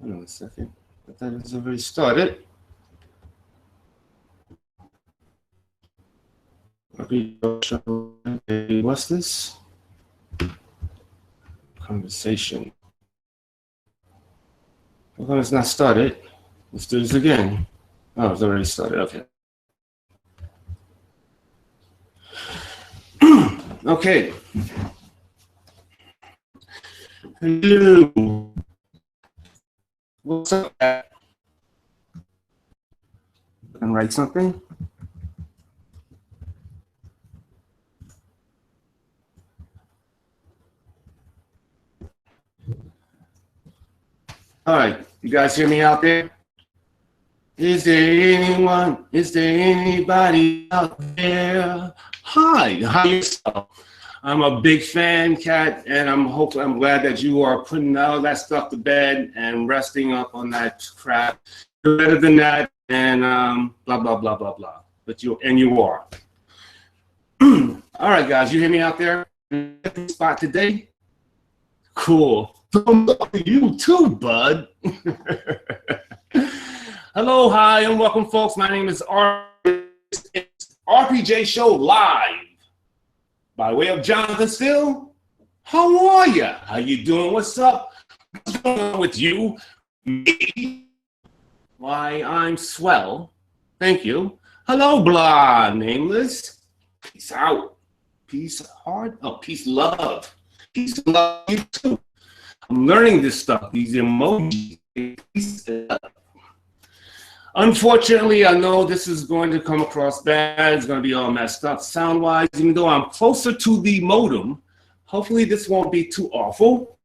Hold on a second. I thought it was already started. What's this? Conversation. Well, it's not started. Let's do this again. Oh, it's already started. Okay. Okay. Hello. What's up? And write something. All right, you guys hear me out there? Is there anyone? Is there anybody out there? Hi, how yourself? I'm a big fan, Kat, and I'm glad that you are putting all that stuff to bed and resting up on that crap. You're better than that, and blah blah blah blah blah. But you are. All right, guys, you hear me out there? Spot today. Cool. You too, bud. Hello, hi, and welcome, folks. My name is RPJ Show Live by way of Johnathan Steele. How are you? How you doing? What's up? What's going on with you? Me? Why, I'm swell. Thank you. Hello, blah, nameless. Peace out. Peace hard. Oh, peace love. Peace love you too. I'm learning this stuff, these emojis. Unfortunately, I know this is going to come across bad. It's going to be all messed up sound-wise, even though I'm closer to the modem. Hopefully, this won't be too awful.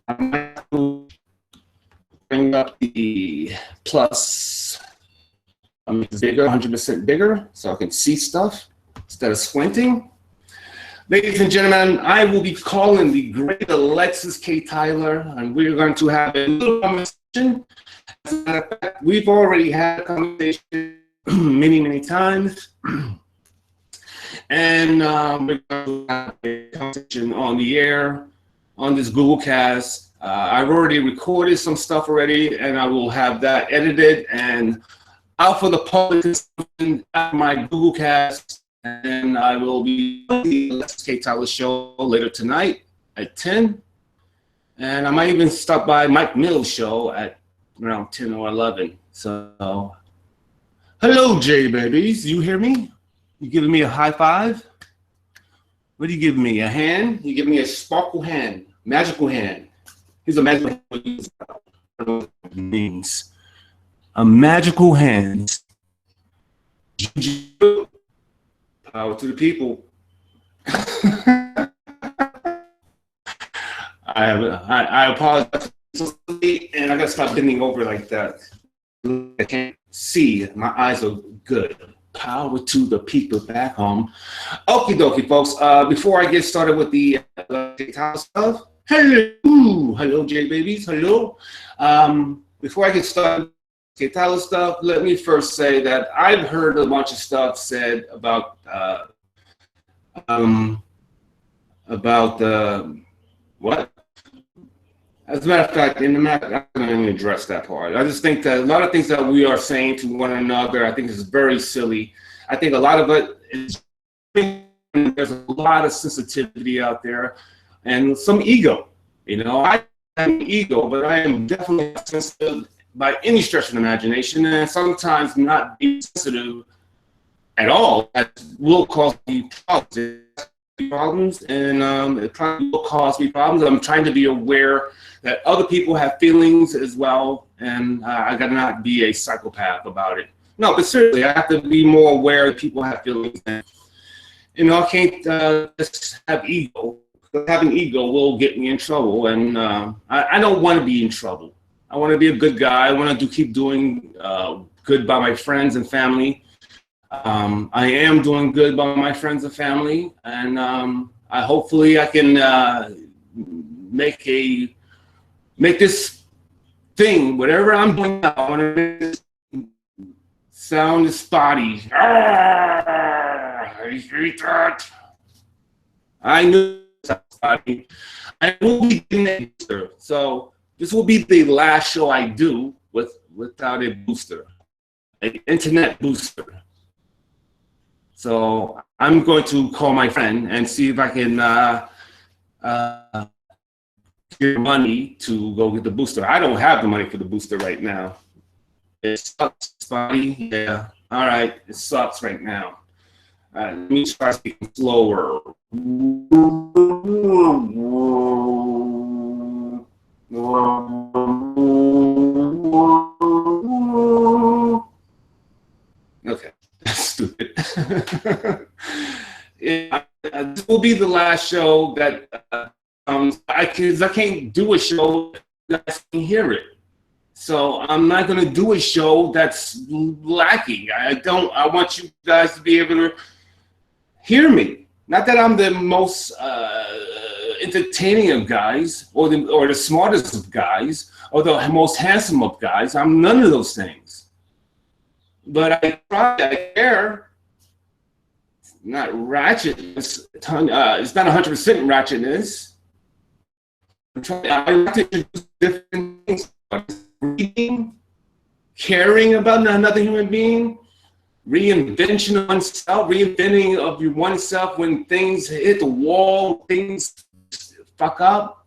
I might bring up the plus. I'm bigger, 100% bigger, so I can see stuff instead of squinting. Ladies and gentlemen, I will be calling the great Alexis K Tyler, and we're going to have a little conversation. As a matter of fact, we've already had a conversation many times, and we're going to have a conversation on the air on this Google Cast. I've already recorded some stuff already, and I will have that edited and out for the public consumption at my Google Cast. And I will be on the Alexis K Tyler show later tonight at 10. And I might even stop by Mike Mill's show at around 10 or 11. So, hello, J babies. You hear me? You giving me a high five? What are you giving me? A hand? You giving me a sparkle hand, magical hand. Here's a magical hand. I don't know what it means. A magical hand. Power to the people. I apologize, and I gotta stop bending over like that. I can't see. My eyes are good. Power to the people back home. Okie dokie, folks. Before I get started with the stuff, hello, J babies, hello. Before I get started. K Tyler stuff, let me first say that I've heard a bunch of stuff said about what? As a matter of fact, in the matter, I'm not going to address that part. I just think that a lot of things that we are saying to one another, I think is very silly. I think a lot of it is, there's a lot of sensitivity out there and some ego. You know, I have an ego, but I am definitely sensitive by any stretch of the imagination, and sometimes not being sensitive at all that will cause me problems, and it probably will cause me problems. I'm trying to be aware that other people have feelings as well, and I gotta not be a psychopath about it. No, but seriously, I have to be more aware that people have feelings, and you know, I can't just have ego. Having ego will get me in trouble, and I don't want to be in trouble. I want to be a good guy. I want to keep doing good by my friends and family. I am doing good by my friends and family, and hopefully I can make this thing, whatever I'm doing now, I want to make this sound spotty. I hate that. I knew it was spotty. I will be getting that. So this will be the last show I do without a booster, an internet booster. So I'm going to call my friend and see if I can get money to go get the booster. I don't have the money for the booster right now. It sucks, buddy. Yeah. All right. It sucks right now. Let me try speaking slower. Okay, that's stupid. Yeah, this will be the last show that I can't do a show that can hear it. So I'm not going to do a show that's lacking. I want you guys to be able to hear me. Not that I'm the most entertaining of guys, or the smartest of guys, or the most handsome of guys. I'm none of those things. But I care. Not ratchetness. It's not 100% ratchetness. I like to introduce different things. Reading, caring about another human being, reinvention of oneself, reinventing of oneself when things hit the wall, things fuck up.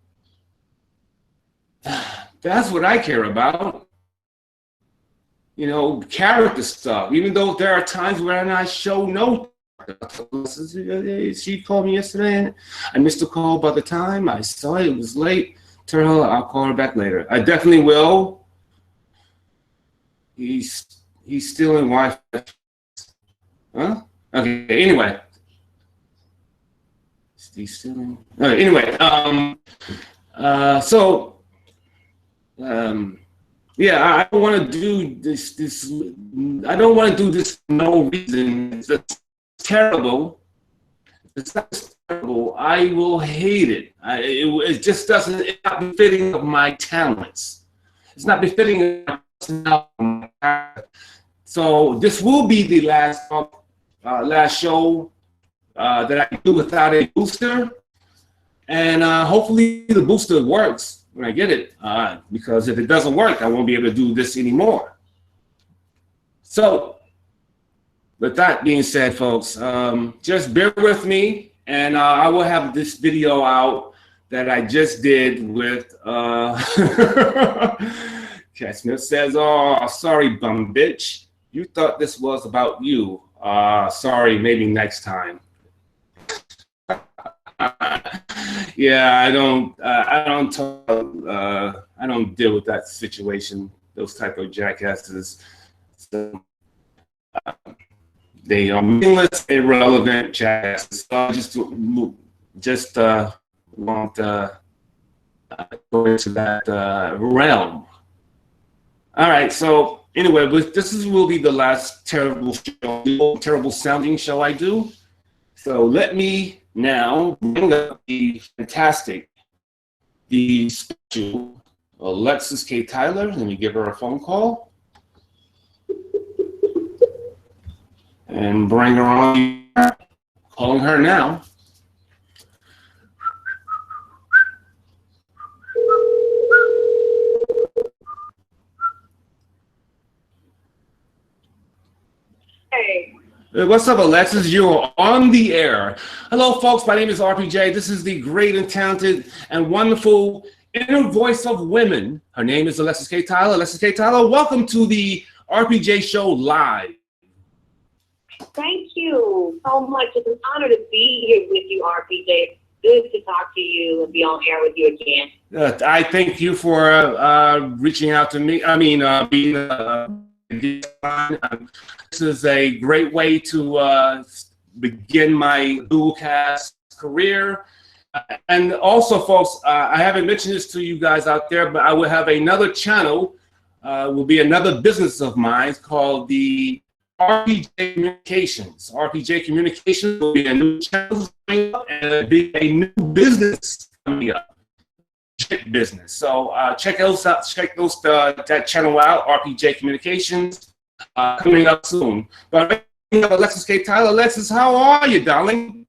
That's what I care about. You know, character stuff. Even though there are times when I show no. She called me yesterday and I missed a call by the time I saw it. It was late. Tell her I'll call her back later. I definitely will. He's stealing Wi-Fi. Huh? Okay. Anyway. He's stealing. Anyway. Yeah. I don't want to do this. I don't want to do this for no reason. It's terrible. It's not terrible. I will hate it. It just doesn't. It's not befitting of my talents. It's not befitting of my personality. So this will be the last show that I do without a booster, and hopefully the booster works when I get it. Because if it doesn't work, I won't be able to do this anymore. So, with that being said, folks, just bear with me, and I will have this video out that I just did with. Cat Smith says, "Oh, sorry, bum bitch. You thought this was about you. Sorry, maybe next time." Yeah, I don't deal with that situation. Those type of jackasses. So, they are meaningless, irrelevant jackasses. So I just won't go into that realm. All right, so anyway, this will be the last terrible sounding show I do. So let me now bring up the special Alexis K Tyler. Let me give her a phone call and bring her on. Calling her now. Hey. What's up, Alexis? You're on the air. Hello, folks. My name is RPJ. This is the great and talented and wonderful inner voice of women. Her name is Alexis K Tyler. Alexis K Tyler, welcome to the RPJ show live. Thank you so much. It's an honor to be here with you, RPJ. Good to talk to you and be on air with you again. I thank you for reaching out to me. I mean, this is a great way to begin my dualcast career. And also, folks, I haven't mentioned this to you guys out there, but I will have another channel, will be another business of mine called the RPJ Communications. RPJ Communications will be a new channel and be a new business coming up. Business. So check those out. Check that channel out. RPJ Communications coming up soon. But Alexis K Tyler. Alexis, how are you, darling?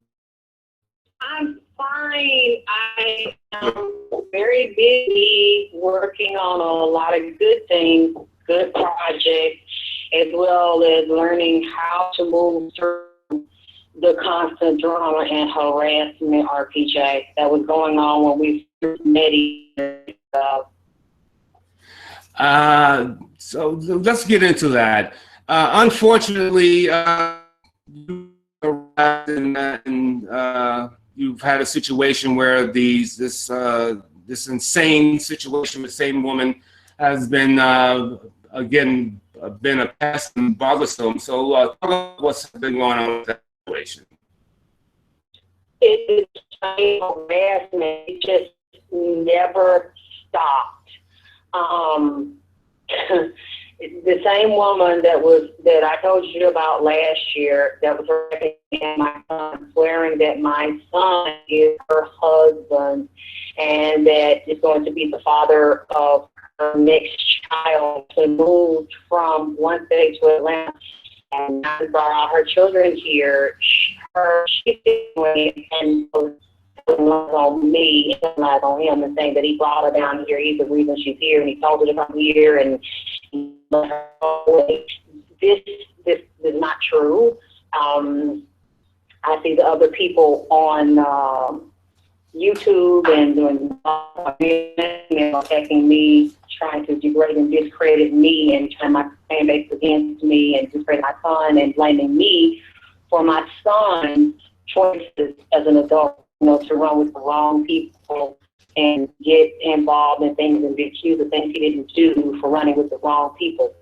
I'm fine. fine. I am very busy working on a lot of good things, good projects, as well as learning how to move through the constant drama and harassment, RPJ, that was going on when we met each other. So let's get into that. Unfortunately, you've had a situation where this insane situation with the same woman has been again been a pest and bothersome. So talk about what's been going on with that situation. It is harassment. It just never stopped. The same woman that I told you about last year, that was harassing my son, swearing that my son is her husband and that is going to be the father of her next child, to move from one state to Atlanta and now brought all her children here. She's doing and on me and not on him, and saying that he brought her down here. He's the reason she's here, and he told her to come here, and this is not true. I see the other people on YouTube and doing attacking me, trying to degrade and discredit me, and turn my fan base against me, and discredit my son, and blaming me for my son's choices as an adult. To run with the wrong people and get involved in things and be accused of things he didn't do for running with the wrong people.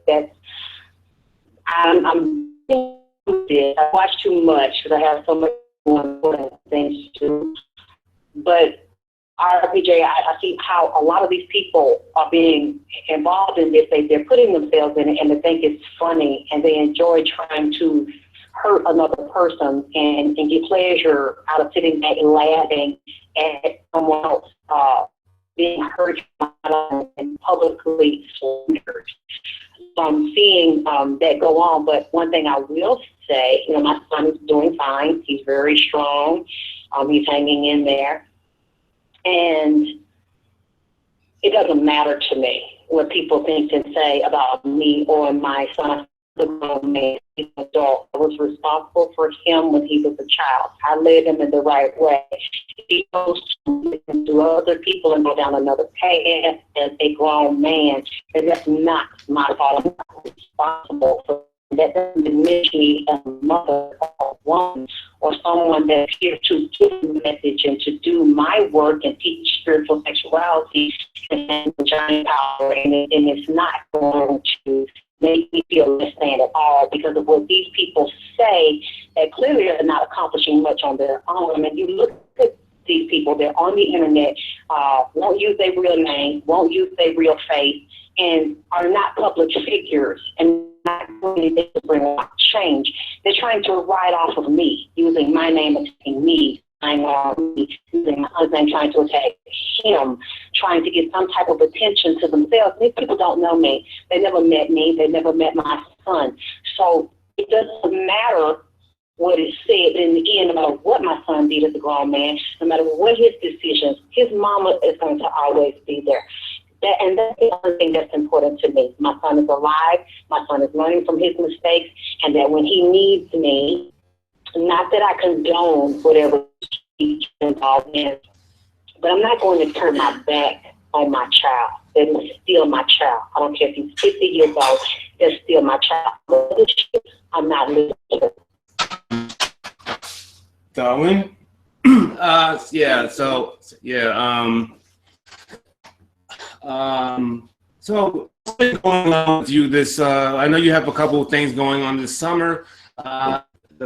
I'm I watch too much because I have so much more important things to do. But RPJ, I see how a lot of these people are being involved in this. They're putting themselves in it, and they think it's funny, and they enjoy trying to hurt another person and get pleasure out of sitting back and laughing at someone else being hurt and publicly slandered. So I'm seeing that go on. But one thing I will say, my son is doing fine. He's very strong. He's hanging in there. And it doesn't matter to me what people think and say about me or my son. The grown man, he's an adult. I was responsible for him when he was a child. I led him in the right way. He goes to listen to other people and go down another path as a grown man, and that's not my fault. I'm not responsible for that. Doesn't diminish me as a mother or woman or someone that's here to give the message and to do my work and teach spiritual sexuality and giant power, and it's not going to make me feel less than at all because of what these people say that clearly are not accomplishing much on their own. I mean, you look at these people, they're on the internet, won't use their real name, won't use their real face, and are not public figures and not doing anything to bring about change. They're trying to ride off of me, using my name and taking me, using my husband, trying to attack him, trying to get some type of attention to themselves. These people don't know me. They never met me. They never met my son. So it doesn't matter what is said in the end, no matter what my son did as a grown man, no matter what his decisions, his mama is going to always be there. And that's the only thing that's important to me. My son is alive. My son is learning from his mistakes, and that when he needs me, not that I condone whatever he's involved in, but I'm not going to turn my back on my child. That is still my child. I don't care if he's 50 years old, that's still my child. I'm not listening. Darwin? So what's been going on with you this, I know you have a couple of things going on this summer.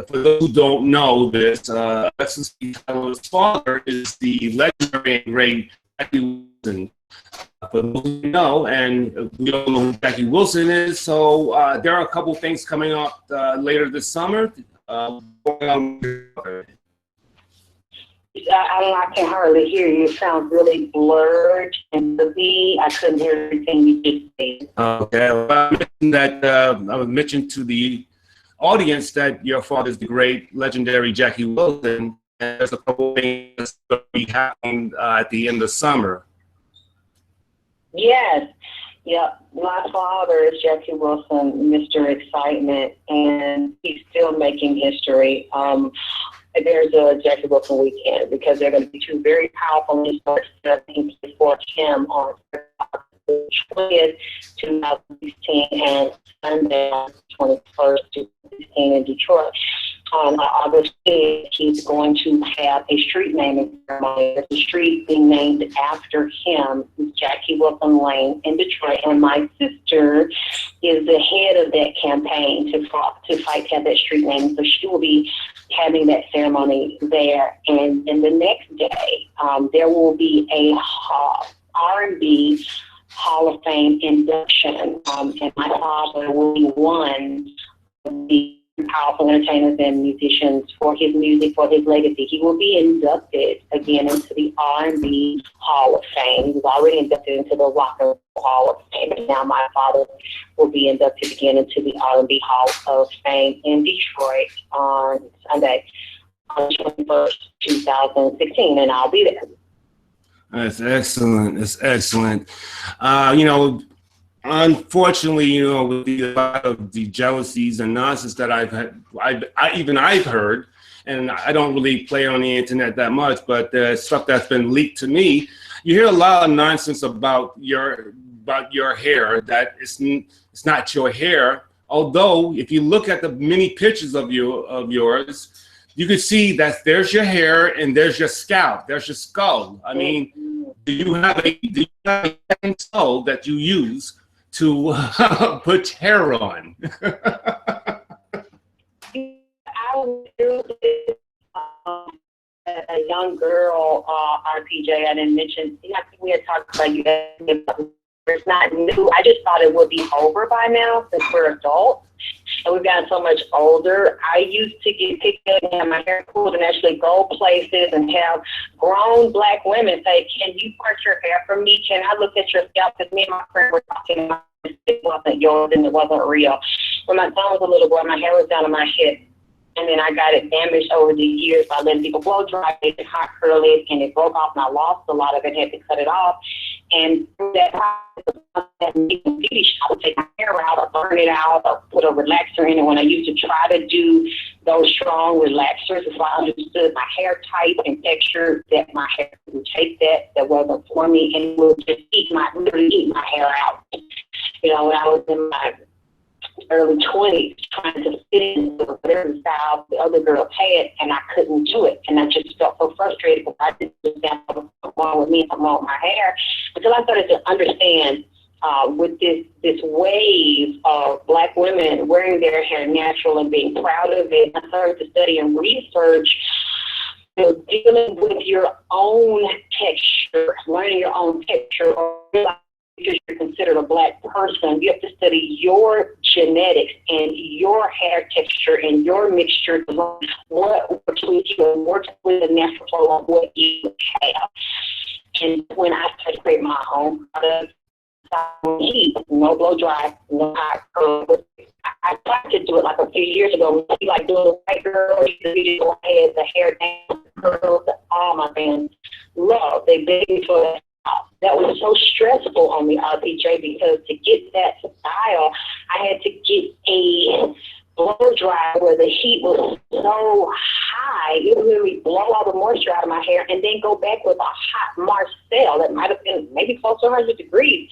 For those who don't know this, Alexis K Tyler's father is the legendary and great Jackie Wilson. For those who know, and we don't know who Jackie Wilson is, so there are a couple of things coming up later this summer. I can hardly hear you. It sounds really blurred, and to me, I couldn't hear everything you just said. Okay, well, I mentioned to the audience that your father is the great, legendary Jackie Wilson. and there's a couple things that's going to be happening at the end of summer. Yes. Yeah, my father is Jackie Wilson, Mr. Excitement, and he's still making history. There's a Jackie Wilson weekend because there are going to be two very powerful resources for him on February 20th, 2016, and Sunday, 21st, 2016 in Detroit. On August 5th, he's going to have a street naming ceremony. There's a street being named after him, Jackie Wilson Lane in Detroit. And my sister is the head of that campaign to fight to have that street name. So she will be having that ceremony there. And the next day, there will be a R&B Hall of Fame induction. And my father will be one of the powerful entertainers and musicians for his music, for his legacy. He will be inducted again into the R&B Hall of Fame. He was already inducted into the Rock and Roll Hall of Fame, and now my father will be inducted again into the R&B Hall of Fame in Detroit on Sunday, on 21st, 2016, and I'll be there. That's excellent. That's excellent. Unfortunately, with a lot of the jealousies and nonsense that I've heard, and I don't really play on the internet that much, but the stuff that's been leaked to me, you hear a lot of nonsense about your hair, that it's not your hair. Although, if you look at the many pictures of yours, you can see that there's your hair and there's your scalp, there's your skull. I mean, do you have a skull that you use to put hair on? I was a young girl, RPJ. I didn't mention, I think we had talked about you. It's not new. I just thought it would be over by now since we're adults. And we've gotten so much older. I used to get picked up and have my hair pulled and actually go places and have grown black women say, "Can you part your hair for me? Can I look at your scalp?" Because me and my friend were talking about it wasn't yours and it wasn't real. When my son was a little boy, my hair was down on my hip. And then I got it damaged over the years by letting people blow dry it, hot curly, and it broke off and I lost a lot of it, had to cut it off. And through that process, I would take my hair out or burn it out or put a relaxer in it. When I used to try to do those strong relaxers, that's why I understood my hair type and texture, that my hair would take that wasn't for me and would just literally eat my hair out. When I was in my early 20s trying to fit in with whatever style the other girls had, and I couldn't do it. And I just felt so frustrated because I didn't understand what's wrong with me and what's wrong with my hair. Until I started to understand with this wave of black women wearing their hair natural and being proud of it, I started to study and research dealing with your own texture, learning your own texture, or because you're considered a black person, you have to study your genetics and your hair texture and your mixture, what works with you and works with the natural flow of what you have. And when I started to create my own product, no blow dry, no hot curl. I tried to do it like a few years ago. Like doing a white girl, you had the hair down, curls, all my fans love. They begged me for that. That was so stressful on the RPJ because to get that style, I had to get a blow dry where the heat was so high, it would really blow all the moisture out of my hair and then go back with a hot Marcel that might have been maybe close to 100 degrees.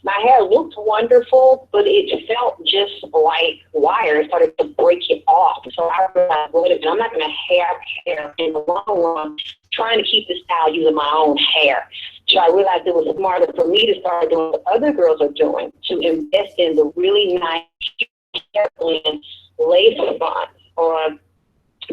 My hair looked wonderful, but it felt just like wire. It started to break it off. So I realized, I'm not going to have hair in the long run trying to keep the style using my own hair. So I realized it was smarter for me to start doing what other girls are doing, to invest in the really nice hair blend lace fronts, or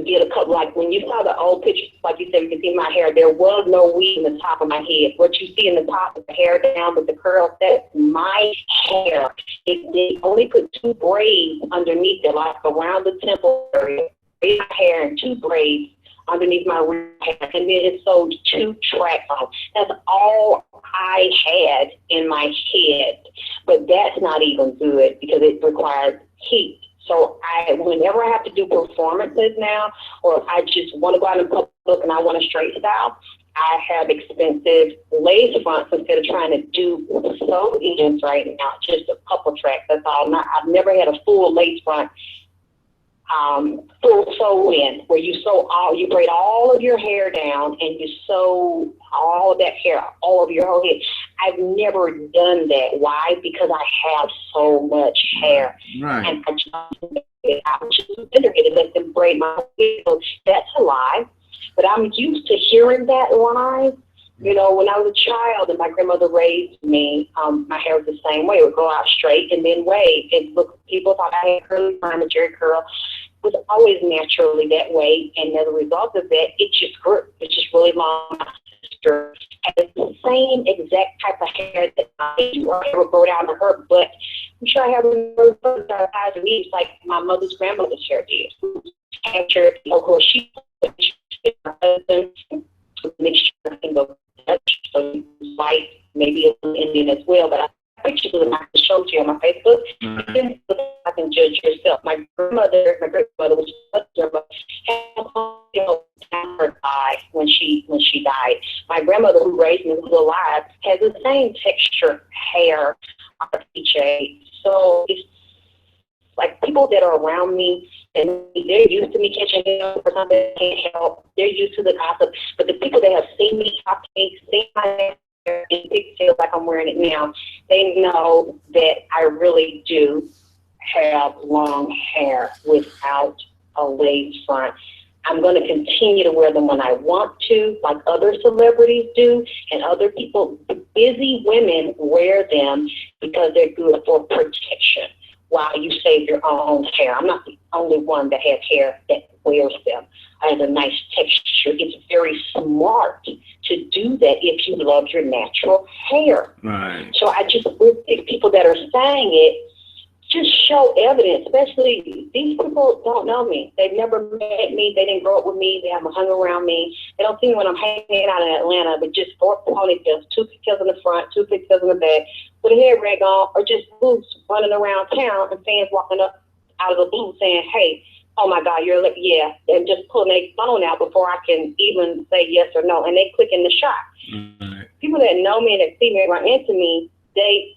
get a couple, like when you saw the old pictures, like you said, you can see my hair, there was no weave in the top of my head. What you see in the top of the hair down with the curls, that's my hair. They only put 2 braids underneath it, like around the temple area, my hair and 2 braids underneath my real hair, and then it sewed 2 tracks on. That's all I had in my head, but that's not even good because it requires heat. So whenever I have to do performances now, or if I just want to go out in public look and I want a straight style, I have expensive lace fronts instead of trying to do sew ends right now, just a couple tracks, that's all. I've never had a full lace front, full sew in, where you braid all of your hair down and you sew all of that hair, all of your whole head. I've never done that. Why? Because I have so much hair. Right. And I just let them braid my hair. So that's a lie. But I'm used to hearing that lie. You know, when I was a child and my grandmother raised me, my hair was the same way. It would go out straight and then wave. And look, people thought I had curly hair, a jerry curl. It was always naturally that way. And as a result of that, it just grew. It's just really long. My sister had the same exact type of hair that I do. Her hair would go down to her butt. I'm sure I have a size of me, like my mother's grandmother's hair did. After, of course, she my husband, mixture of Dutch, so white, maybe a little Indian as well. But I pictures of them I can show to you on my Facebook. I can judge yourself. My great grandmother was her eye when she died. My grandmother, who raised me, who's alive, has the same texture hair, RPJ. So it's like people that are around me, and they're used to me catching hell for something they can't help. They're used to the gossip. But the people that have seen me talk to me, seen my hair in pigtails like I'm wearing it now, they know that I really do have long hair without a lace front. I'm going to continue to wear them when I want to, like other celebrities do, and other people, busy women wear them because they're good for protection while you save your own hair. I'm not the only one that has hair that wears them. I have a nice texture. It's very smart to do that if you love your natural hair. Right. So I just, with people that are saying it, just show evidence, especially these people don't know me. They've never met me. They didn't grow up with me. They haven't hung around me. They don't see me when I'm hanging out in Atlanta, but just 4 ponytails, 2 pigtails in the front, 2 pigtails in the back, with a hair rag on, or just boots running around town and fans walking up out of the blue saying, hey, oh my God, you're like, yeah, and just pulling their phone out before I can even say yes or no, and they clicking the shot. Mm-hmm. People that know me and that see me run into me, they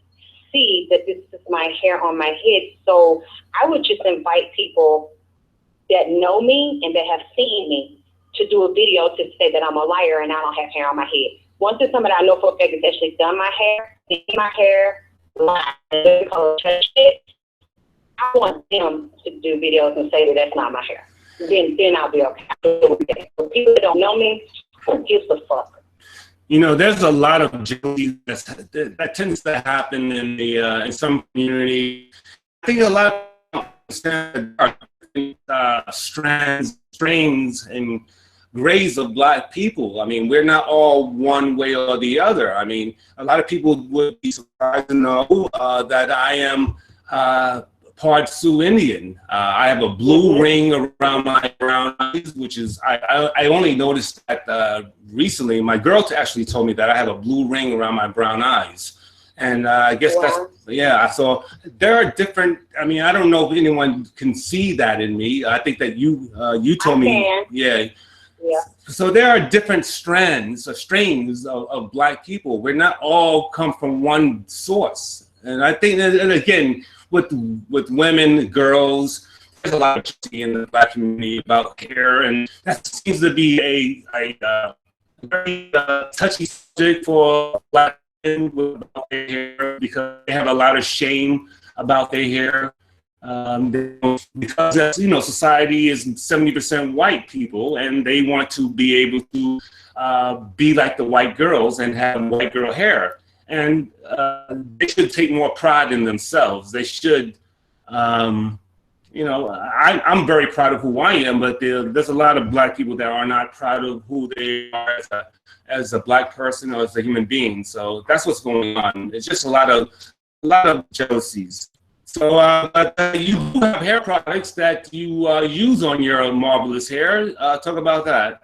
see that this is my hair on my head. So I would just invite people that know me and that have seen me to do a video to say that I'm a liar and I don't have hair on my head. Once it's somebody I know for a fact that's actually done my hair, touched it, I want them to do videos and say that that's not my hair. Then I'll be okay. But people that don't know me, who gives a fuck? You know, there's a lot of jealousy that tends to happen in the in some community. I think a lot of strains and grades of Black people. I mean, we're not all one way or the other. I mean, a lot of people would be surprised to know that I am part Sioux Indian. I have a blue ring around my brown eyes, which is, I only noticed that recently. My girl actually told me that I have a blue ring around my brown eyes. And I guess that's, yeah, so there are different, I mean, I don't know if anyone can see that in me. I think that you told me, yeah. So there are different strands or strains of Black people. We're not all come from one source. And I think that, and again, with women, girls, there's a lot of jealousy in the Black community about hair, and that seems to be a very touchy subject for Black men about their hair, because they have a lot of shame about their hair. Because you know, society is 70% white people, and they want to be able to be like the white girls and have white girl hair. And they should take more pride in themselves. They should, you know, I'm very proud of who I am, but there's a lot of Black people that are not proud of who they are as a Black person or as a human being. So that's what's going on. It's just a lot of jealousies. So you have hair products that you use on your marvelous hair. Talk about that.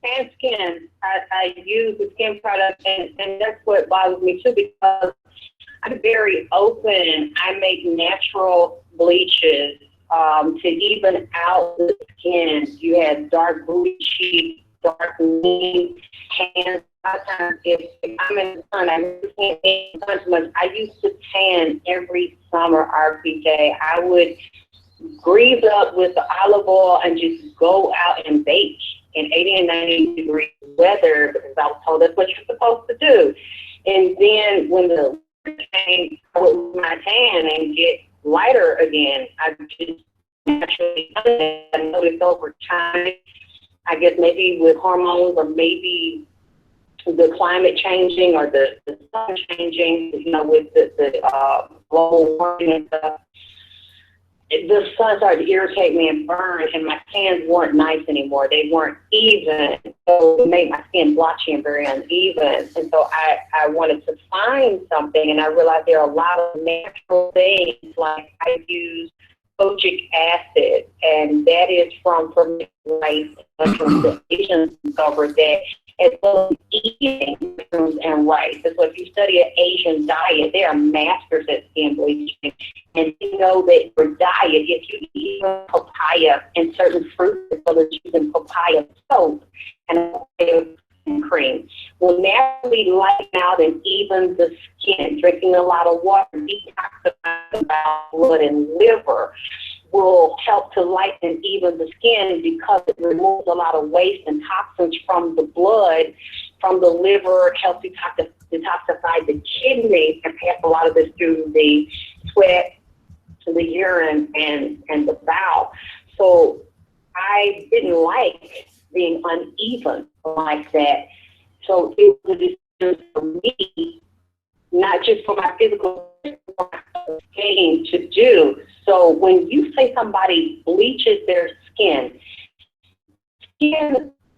And skin. I use the skin product, and that's what bothers me too, because I'm very open. I make natural bleaches to even out the skin. You had dark booty cheeks, dark lean hands. Sometimes if I'm in the sun, I really can't tan the sun too much. I used to tan every summer, RPJ. I would grease up with the olive oil and just go out and bake in 80 and 90 degree weather because I was told that's what you're supposed to do. And then when the winter came, I would lose my tan and get lighter again. I just naturally done it. I noticed over time, I guess maybe with hormones or maybe the climate changing or the sun changing, you know, with the global warming and stuff, the sun started to irritate me and burn, and my tans weren't nice anymore. They weren't even, so it made my skin blotchy and very uneven. And so I wanted to find something, and I realized there are a lot of natural things, like I use kojic acid, and that is from fermented rice. The Asians discovered that, as well as eating mushrooms and rice. And so if you study an Asian diet, they are masters at skin bleaching. And you know that your diet, if you eat papaya and certain fruits, as well as using papaya soap and papaya cream, will naturally lighten out and even the skin. Drinking a lot of water, detoxifying the bowel, blood, and liver will help to lighten even the skin because it removes a lot of waste and toxins from the blood, from the liver, helps detoxify the kidneys and pass a lot of this through the sweat, the urine, and the bowel. So I didn't like being uneven like that. So it was a decision for me, not just for my physical pain to do. So when you say somebody bleaches their skin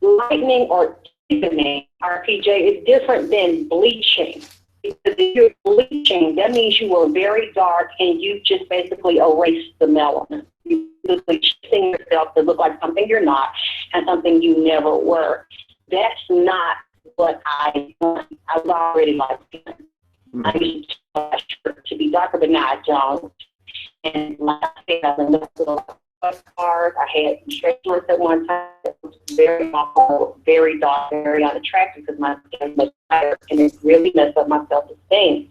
lightening or deepening, RPJ, is different than bleaching. Because if you're bleaching, that means you were very dark and you just basically erased the melanin. You basically shifting yourself to look like something you're not and something you never were. That's not what I want. I was already like that. I used to be darker, but now I don't. And like I said, I was in the cars. I had stretch marks at one time. It was very awful, very dark, very unattractive because my skin was lighter, and it really messed up my self-esteem.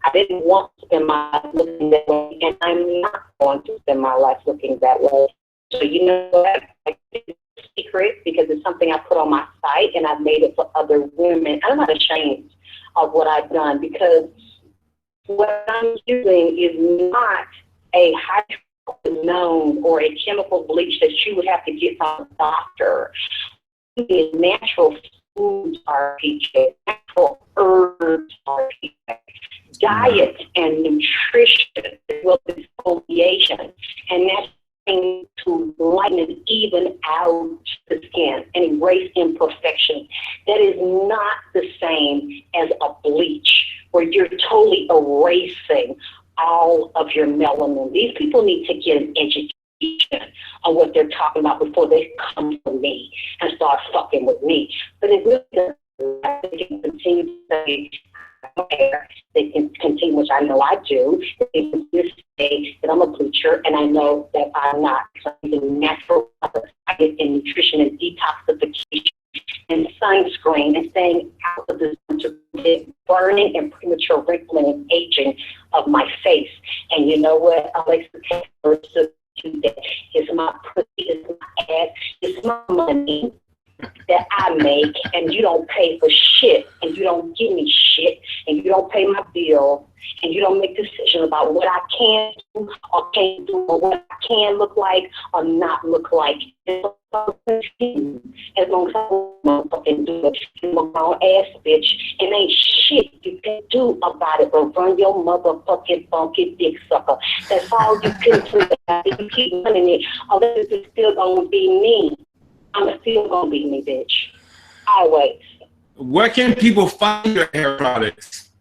I didn't want to spend my life looking that way, and I'm not going to spend my life looking that way. So you know what? It's a secret because it's something I put on my site, and I've made it for other women. I'm not ashamed of what I've done because what I'm using is not a hydroquinone or a chemical bleach that you would have to get from a doctor. It is natural foods, RPJ, natural herbs, RPJ, diet and nutrition, as well as exfoliation, and that's to lighten and even out the skin and erase imperfections. That is not the same as a bleach where you're totally erasing all of your melanin. These people need to get an education on what they're talking about before they come to me and start fucking with me. But it really doesn't. They can continue to say, they can continue, which I know I do. They can say that I'm a bleacher, and I know that I'm not. So I'm using natural diet and nutrition and detoxification and sunscreen and staying out of the sun to prevent burning and premature wrinkling and aging of my face. And you know what? Alexis K Tyler to that. It's my pussy, it's my ass, it's my money that I make, and you don't pay for shit, and you don't give me shit, and you don't pay my bills, and you don't make decisions about what I can do or can't do, or what I can look like or not look like. As long as I fucking do it, you're a grown ass bitch, and ain't shit you can do about it but run your motherfucking funky dick sucker. That's all you can do. If you keep running it, Alexis is still gonna be me. I'm still gonna be me, bitch. Always. Where can people find your hair products?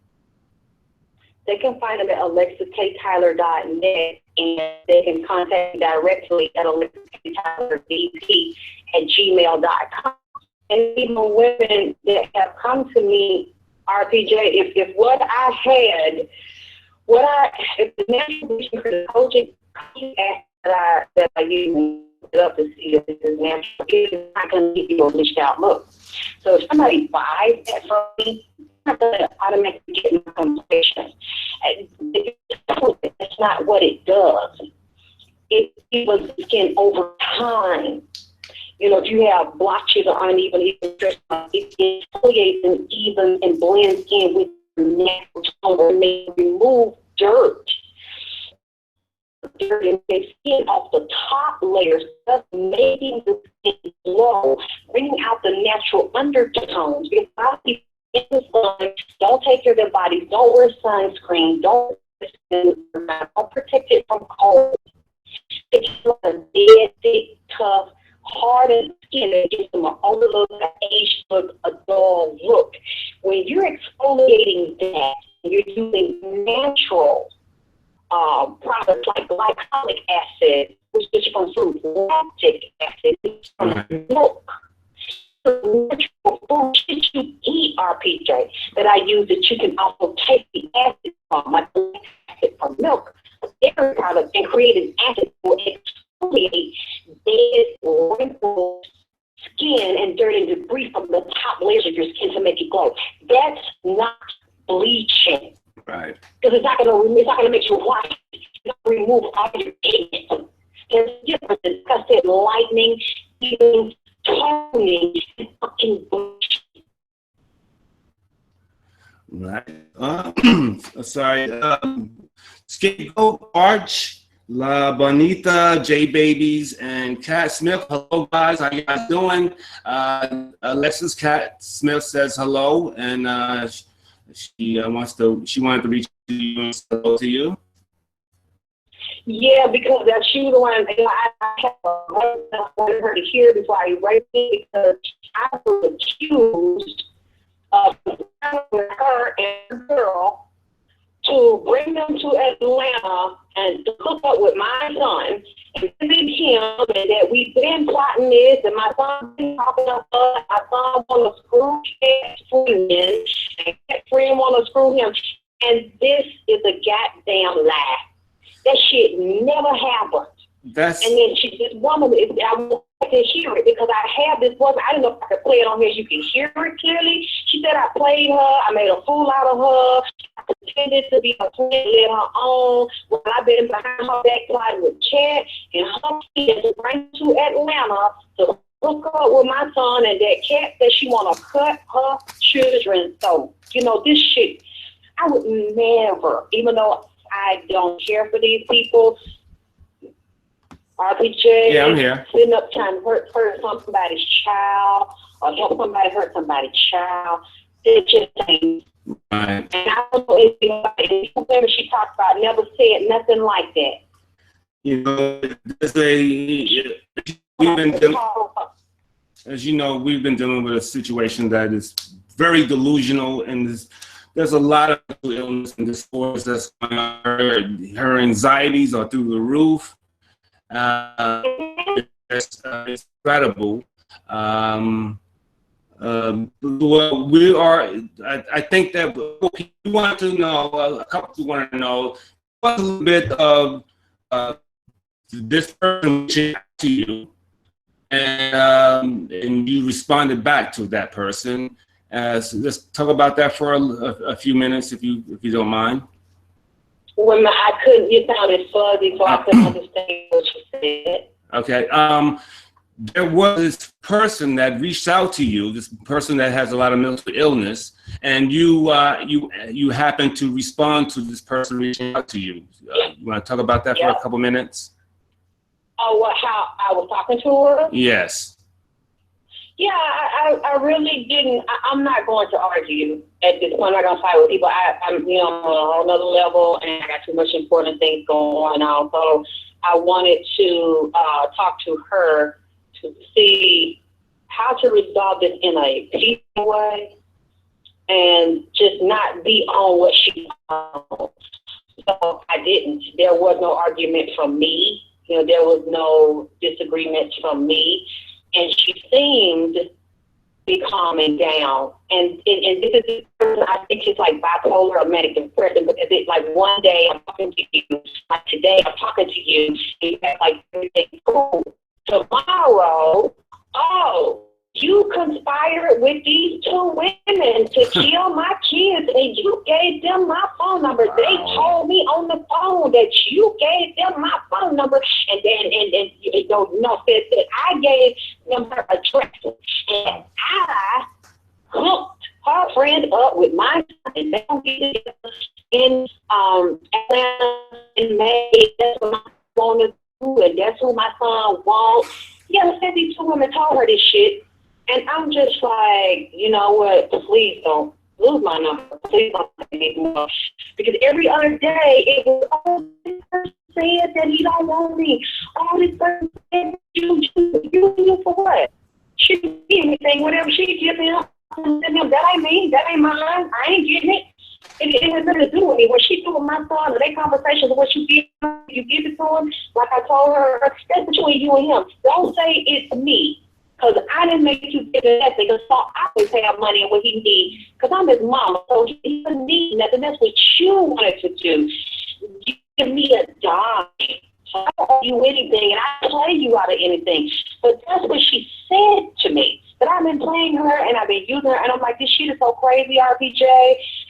They can find them at alexysktyler.net, and they can contact me directly at alexysktylerbp@gmail.com. And even women that have come to me, RPJ, if what I had, if the natural bleaching for the coaching that I use up to see if this is natural. It's not going to give you a bleached out look. So if somebody buys that from me, I'm not going to automatically get my complexion. That's not what it does. It was the skin over time. You know, if you have blotches or uneven, it exfoliates and even and blends in with the natural tone and may remove dirt. Dirt and skin off the top layers, thus making the skin glow, bringing out the natural undertones. Because a lot of people in the sun don't take care of their bodies, don't wear sunscreen, don't protect it from cold. It's like a dead, thick, tough, hardened skin that gives them an older look, an aged look, a dull look. When you're exfoliating that, you're using natural products like glycolic acid, which is from fruit, lactic acid, which is from milk. The natural food that you eat, RPJ, that I use that you can also take the acid from, like acid from milk, a dairy product, and create an acid for exfoliate dead, wrinkled skin and dirt and debris from the top layers of your skin to make it glow. That's not bleaching. Right. Because it's not gonna make you white. It's not gonna remove all your pigment. There's a difference. Like I said, lightening, healing, toning, and fucking bleaching. Right. Sorry. Scapegoat, Arch, La Bonita, J Babies, and Cat Smith. Hello, guys. How you guys doing? Alexis Cat Smith says hello, and she wanted to reach you and say hello to you. Yeah, because she was the one, I wanted her to hear before I write it, because I was accused of her and her girl to bring them to Atlanta and to hook up with my son and visit him, and that we've been plotting this, and my son's been talking to us. My son want to screw Cat's friend, and Cat's friend want to screw him. And this is a goddamn lie. That shit never happened. And then this woman, I want to hear it because I have this woman. I don't know if I could play it on here. You can hear it clearly. She said I played her. I made a fool out of her. I pretended to be a friend, let her on. Well, I've been behind her back plotting with Cat and her kids to bring to Atlanta to hook up with my son, and that Cat said she want to cut her children. So, you know, this shit, I would never, even though I don't care for these people, RPJ, yeah, I'm here. Sitting up trying to hurt somebody's child or help somebody hurt somebody's child. It just ain't. Right. And I don't know if whoever she talked about never said nothing like that. You know, as you know, we've been dealing with a situation that is very delusional, and there's a lot of illness and disorders that's going on. Her anxieties are through the roof. It's incredible. Well, we are. I think that we want to know. A couple people want to know a little bit of this person reaching out to you, and you responded back to that person. So let's talk about that for a few minutes, if you don't mind. When I couldn't, you sounded fuzzy, so I couldn't understand what you said. Okay. There was this person that reached out to you, this person that has a lot of mental illness, and you happened to respond to this person reaching out to you. You want to talk about that for a couple minutes? Oh, how I was talking to her? Yes. Yeah, I really didn't. I'm not going to argue at this point. I'm not going to fight with people. I'm on a whole nother level, and I got too much important things going on. So I wanted to talk to her to see how to resolve this in a peaceful way and just not be on what she on. So I didn't. There was no argument from me. There was no disagreements from me. And she seemed be calming down. And this is this person, I think she's like bipolar or manic depression, because it's like one day I'm talking to you, like today I'm talking to you, and you have like everything cool. Tomorrow, oh, you conspired with these two women to kill my kids, and you gave them my phone number. Wow. They told me on the phone that you gave them my phone number, and then you know, said I gave them her address, and I hooked her friend up with my son, and they don't get together in Atlanta in May. That's what my son wanted to do, and that's who my son wants. Yeah, said these two women told her this shit. And I'm just like, you know what, please don't lose my number. Please don't say anymore. Because every other day, it was, oh, this person said that he don't want me. Oh, this person said you for what? She didn't get anything. Whatever she gives him, that ain't me. That ain't mine. I ain't getting it. It has nothing to do with me. What she do with my son, or their conversations, what you give it to him, like I told her, that's between you and him. Don't say it's me. Because I didn't make you get that thing. Because I always have money and what he needs. Because I'm his mama. So he doesn't need nothing. That's what you wanted to do. You give me a dime. So I don't owe you anything. And I play you out of anything. But that's what she said to me. That I've been playing her and I've been using her. And I'm like, this shit is so crazy, RPJ.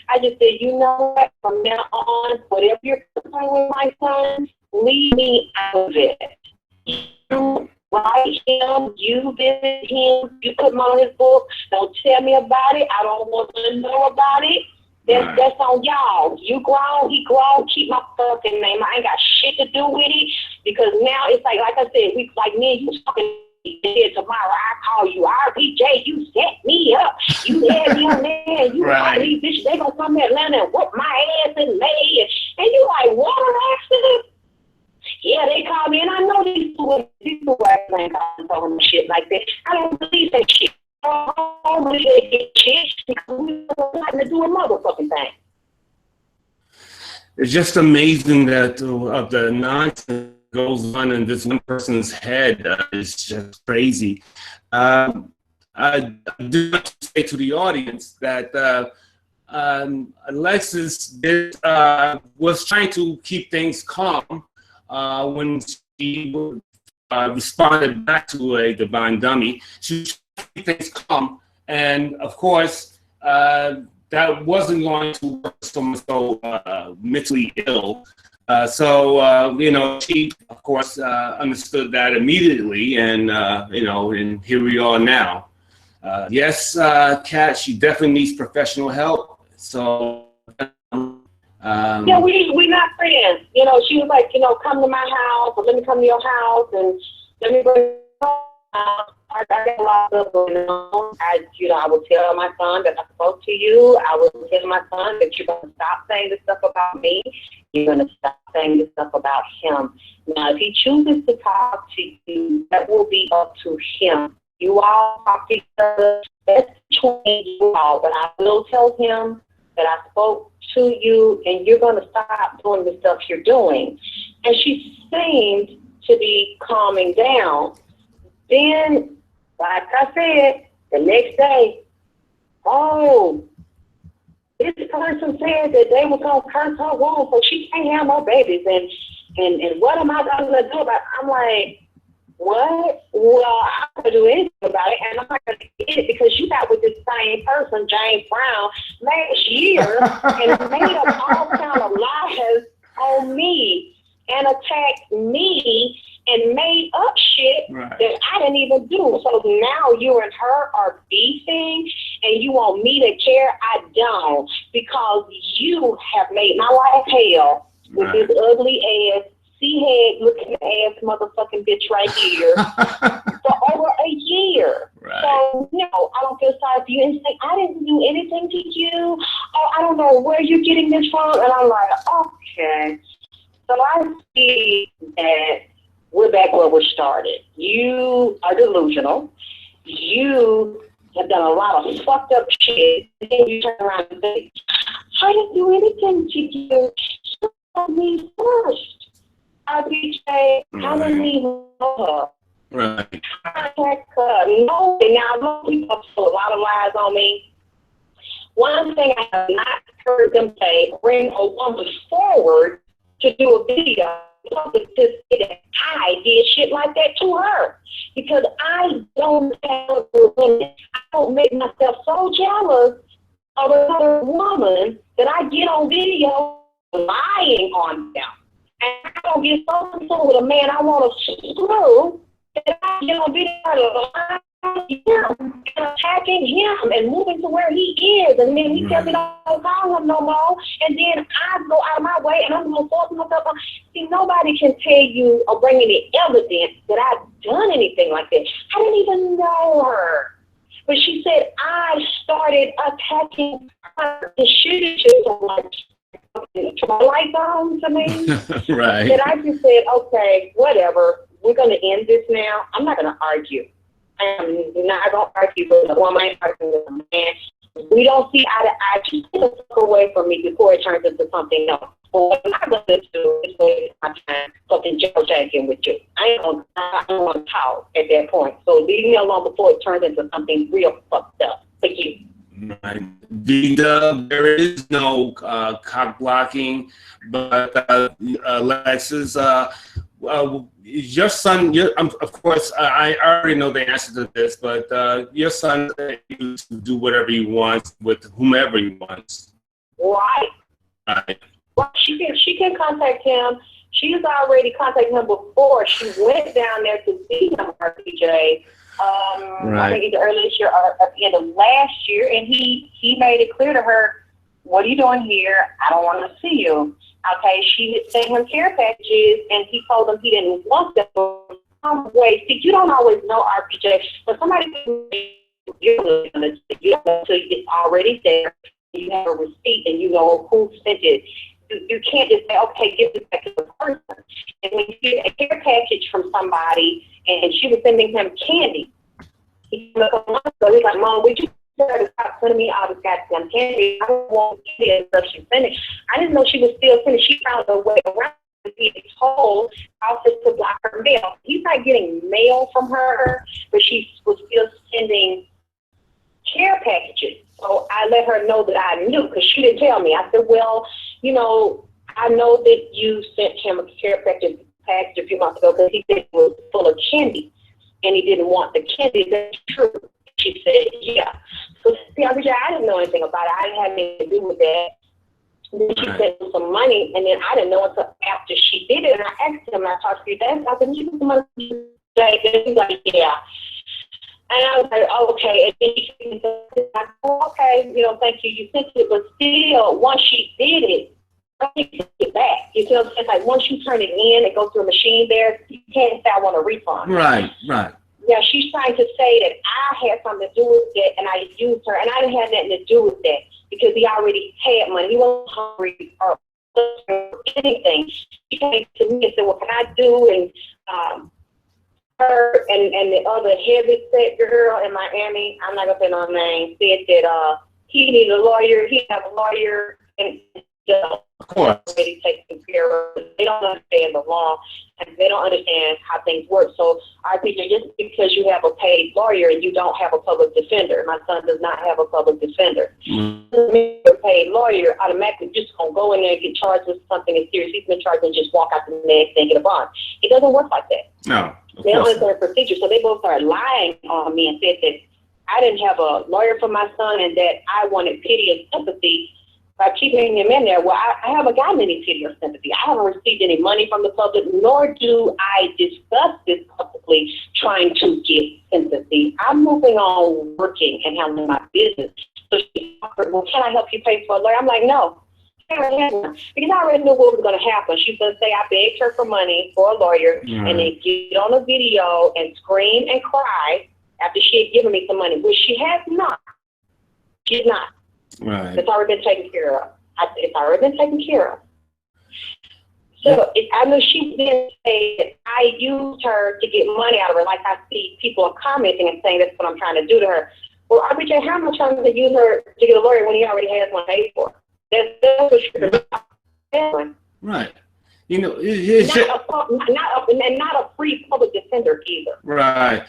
I just said, you know what? From now on, whatever you're playing with my son, leave me out of it. You write him, you visit him, you put him on his book. Don't tell me about it. I don't want to know about it. That's on y'all. You grown, he grown. Keep my fucking name. I ain't got shit to do with it, because now it's like I said, we like me and you talking. Tomorrow I call you RPJ. You set me up. You had me on there. You right. These bitches, they gonna come to Atlanta and whoop my ass in May. And you like, what an accident? Yeah, they called me, and I know these two ain't talking shit like that. I don't believe that shit. I don't believe they get shit because we don't like to do a motherfucking thing. It's just amazing that of the nonsense goes on in this one person's head. It's just crazy. I do want to say to the audience that Alexyss was trying to keep things calm when she responded back to a divine dummy. She was trying to keep things calm, and of course, that wasn't going to work someone so mentally ill. You know, she, of course, understood that immediately, and, you know, and here we are now. Yes, Kat, she definitely needs professional help. So, yeah, we not friends. You know, she was like, you know, come to my house, or let me come to your house, and let me bring I got a lot of going on. I will tell my son that I spoke to you. I will tell my son that you're going to stop saying this stuff about me. You're going to stop saying this stuff about him. Now, if he chooses to talk to you, that will be up to him. You all talk to each other. That's between you all. But I will tell him that I spoke to you, and you're going to stop doing the stuff you're doing. And she seemed to be calming down. Then, like I said, the next day, oh, this person said that they were going to curse her womb, so she can't have no babies. And what am I going to do about it? I'm like, what? Well, I'm not going to do anything about it, and I'm not going to get it because you got with this same person, James Brown, last year, and made up all kind of lies on me and attacked me and made up shit that I didn't even do. So now you and her are beefing, and you want me to care? I don't, because you have made my life hell with this ugly ass, C-head looking ass motherfucking bitch right here for over a year. Right. So, no, I don't feel sorry for you. And say, I didn't do anything to you. Oh, I don't know where you're getting this from. And I'm like, okay. So I see that we're back where we started. You are delusional. You have done a lot of fucked up shit. And then you turn around and say, I didn't do anything to you. You told me first. RPJ, I didn't even know her. Right. Contact her. No, now I know people told a lot of lies on me. One thing I have not heard them say, bring a woman forward to do a video to say that I did shit like that to her. Because I don't have women. I don't make myself so jealous of another woman that I get on video lying on them. And I don't get so concerned with a man I want to screw that I get on video lying on him and attacking him and moving to where he is. And then he tells me don't call him no more. And then I go out of my way and I'm going to force myself on. See, nobody can tell you or bring any evidence that I've done anything like that. I didn't even know her. But she said I started attacking her and shooting so much. My lights on to me. Right. And I just said, okay, whatever. We're going to end this now. I'm not going to argue. I'm not going to argue with a woman. I'm arguing with a man. We don't see eye to eye. Just take a step away from me before it turns into something else. Well, what I'm not going to do is waste my time fucking jail-jacking with you. I don't want to talk at that point. So leave me alone before it turns into something real fucked up for you. Right. D-Dub, there is no cock blocking, but Alexyss, your son, of course, I already know the answer to this, but your son used to do whatever he wants with whomever he wants. Right. Right. Well, she can contact him. She's already contacted him before. She went down there to see him, RPJ. I think either early this year or at the end of last year, and he made it clear to her, what are you doing here? I don't want to see you. Okay, she had sent him care packages, and he told them he didn't want them. Wait, see, you don't always know, RPJ, but somebody you don't know until it's already there. You have a receipt, and you know who sent it. You can't just say, okay, give this back to the person. And when you get a care package from somebody, and she was sending him candy, he's like, Mom, would you stop sending me all this goddamn candy? I don't want candy until she's finished. I didn't know she was still finished. She found a way around to be told office to block her mail. He's not getting mail from her, but she was still sending care packages. So I let her know that I knew, because she didn't tell me. I said, well, you know, I know that you sent him a care package a few months ago because he said it was full of candy, and he didn't want the candy. That's true. She said, yeah. So see, I didn't know anything about it. I didn't have anything to do with that. Then she sent him some money, and then I didn't know until after she did it. And I asked him, I talked to you, Dad, I said, did you get the money? And he's like, yeah. And I was like, oh, okay. And then she said, okay, you know, thank you. You sent it, but still, once she did it, I can't take it back. You feel it's like once you turn it in, it goes through a machine there. You can't say I want a refund. Right, right. Yeah, she's trying to say that I had something to do with it, and I used her, and I didn't have nothing to do with that because he already had money. He wasn't hungry or anything. She came to me and said, "What can I do?" And her and the other heavy set girl in Miami, I'm not gonna say no name, said that he needed a lawyer. He have a lawyer, and of course, already taken care of. They don't understand the law, and they don't understand how things work. So RPJ, just because you have a paid lawyer and you don't have a public defender, my son does not have a public defender. A paid lawyer automatically just gonna go in there and get charged with something as serious. He's been charged and just walk out the next day and get a bond. It doesn't work like that. No, they don't understand the procedure. So they both started lying on me and said that I didn't have a lawyer for my son and that I wanted pity and sympathy by keeping him in there. Well, I haven't gotten any pity or sympathy. I haven't received any money from the public, nor do I discuss this publicly trying to get sympathy. I'm moving on working and handling my business. So she offered, well, can I help you pay for a lawyer? I'm like, no. Because I already knew what was going to happen. She's going to say I begged her for money for a lawyer and then get on a video and scream and cry after she had given me some money, which she has not. She's not. Right. It's already been taken care of. It's already been taken care of. So I know she didn't say that I used her to get money out of her, like I see people are commenting and saying that's what I'm trying to do to her. Well, RPJ, how am I trying to use her to get a lawyer when he already has one paid for? That's what she's doing. Right. You know, it's not a free public defender. tender either. Right.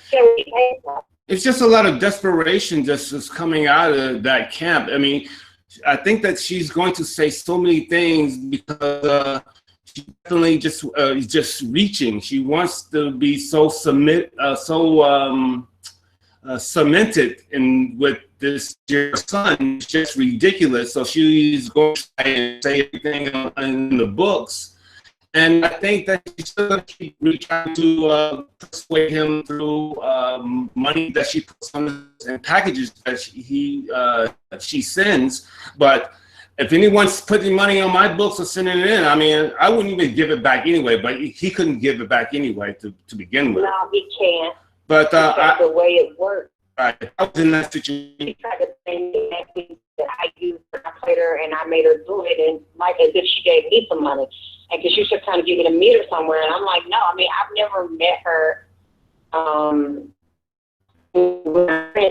It's just a lot of desperation just coming out of that camp. I mean, I think that she's going to say so many things because she definitely just reaching. She wants to be so cemented in with this dear son. It's just ridiculous. So she's going to say everything in the books. And I think that she's still going to keep trying to persuade him through money that she puts on and packages that she sends. But if anyone's putting money on my books or sending it in, I mean, I wouldn't even give it back anyway. But he couldn't give it back anyway to begin with. No, he can't. But the way it works. Right, I was in that situation. She tried to say that I used her, I played her, and I made her do it, and like as if she gave me some money. And because she was trying to give me to meet her somewhere, and I'm like, no, I mean, I've never met her.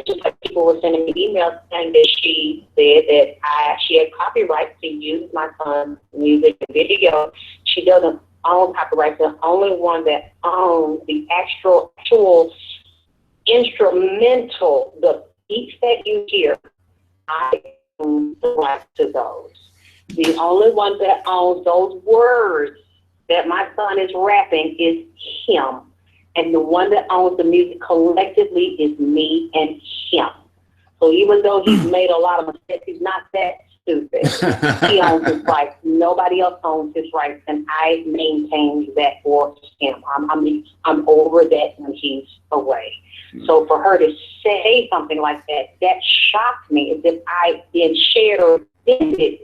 Just like people were sending me emails saying that she said that she had copyright to use my son's music and video. She doesn't own copyright. The only one that owns the actual instrumental, the beats that you hear, I own the rights to those. The only one that owns those words that my son is rapping is him. And the one that owns the music collectively is me and him. So even though he's made a lot of mistakes, he's not that stupid. He owns his rights. Nobody else owns his rights, and I maintain that for him. I'm over that when he's away. So for her to say something like that shocked me, as if I then shared or extended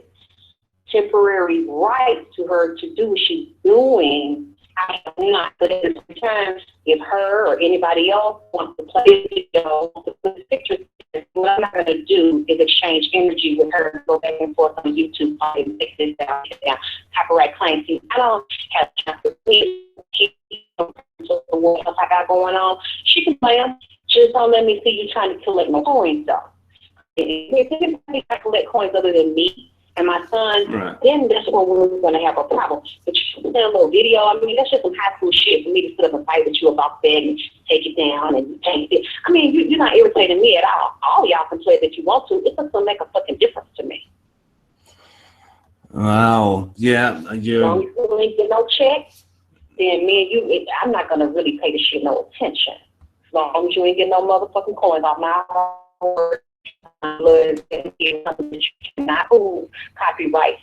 temporary rights to her to do what she's doing. I have not. But at the same time, if her or anybody else wants to play the video, to put the pictures, what I'm not going to do is exchange energy with her and go back and forth on YouTube and take this down, copyright claims. I don't have time to keep what else I got going on. She can play them. Just don't let me see you trying to collect my coins, though. If anybody can collect coins other than me and my son, right, then that's when we're going to have a problem. But you send a little video. I mean, that's just some high school shit for me to sit up and fight with you about that and take it down and you can't fit. I mean, you're not irritating me at all. All y'all can play it that you want to. It's just going to make a fucking difference to me. Wow. Yeah. As long as you ain't get no check, then me and you, I'm not going to really pay this shit no attention. As long as you ain't get no motherfucking coins off my word. Something that you cannot hold copyright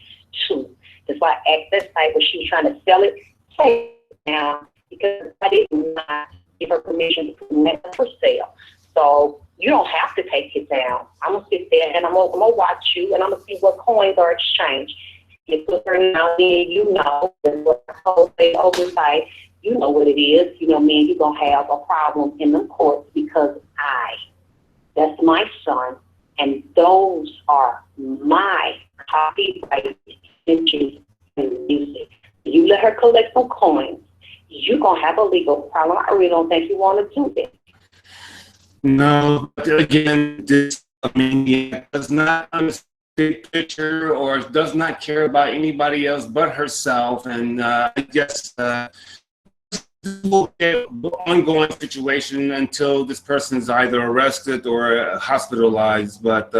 to. That's why I asked that site when she was trying to sell it, take it down, because I did not give her permission to put it for sale. So you don't have to take it down. I'm gonna sit there and I'm gonna watch you and I'm gonna see what coins are exchanged. You put her now, then you know what the whole thing oversight. You know what it is. You know, me and you gonna have a problem in the courts because that's my son. And those are my copyrighted images and music. You let her collect some coins, you're going to have a legal problem. I really don't think you want to do this. No, but again, this maniac does not understand the picture or does not care about anybody else but herself. And I guess this will be an ongoing situation until this person is either arrested or hospitalized. But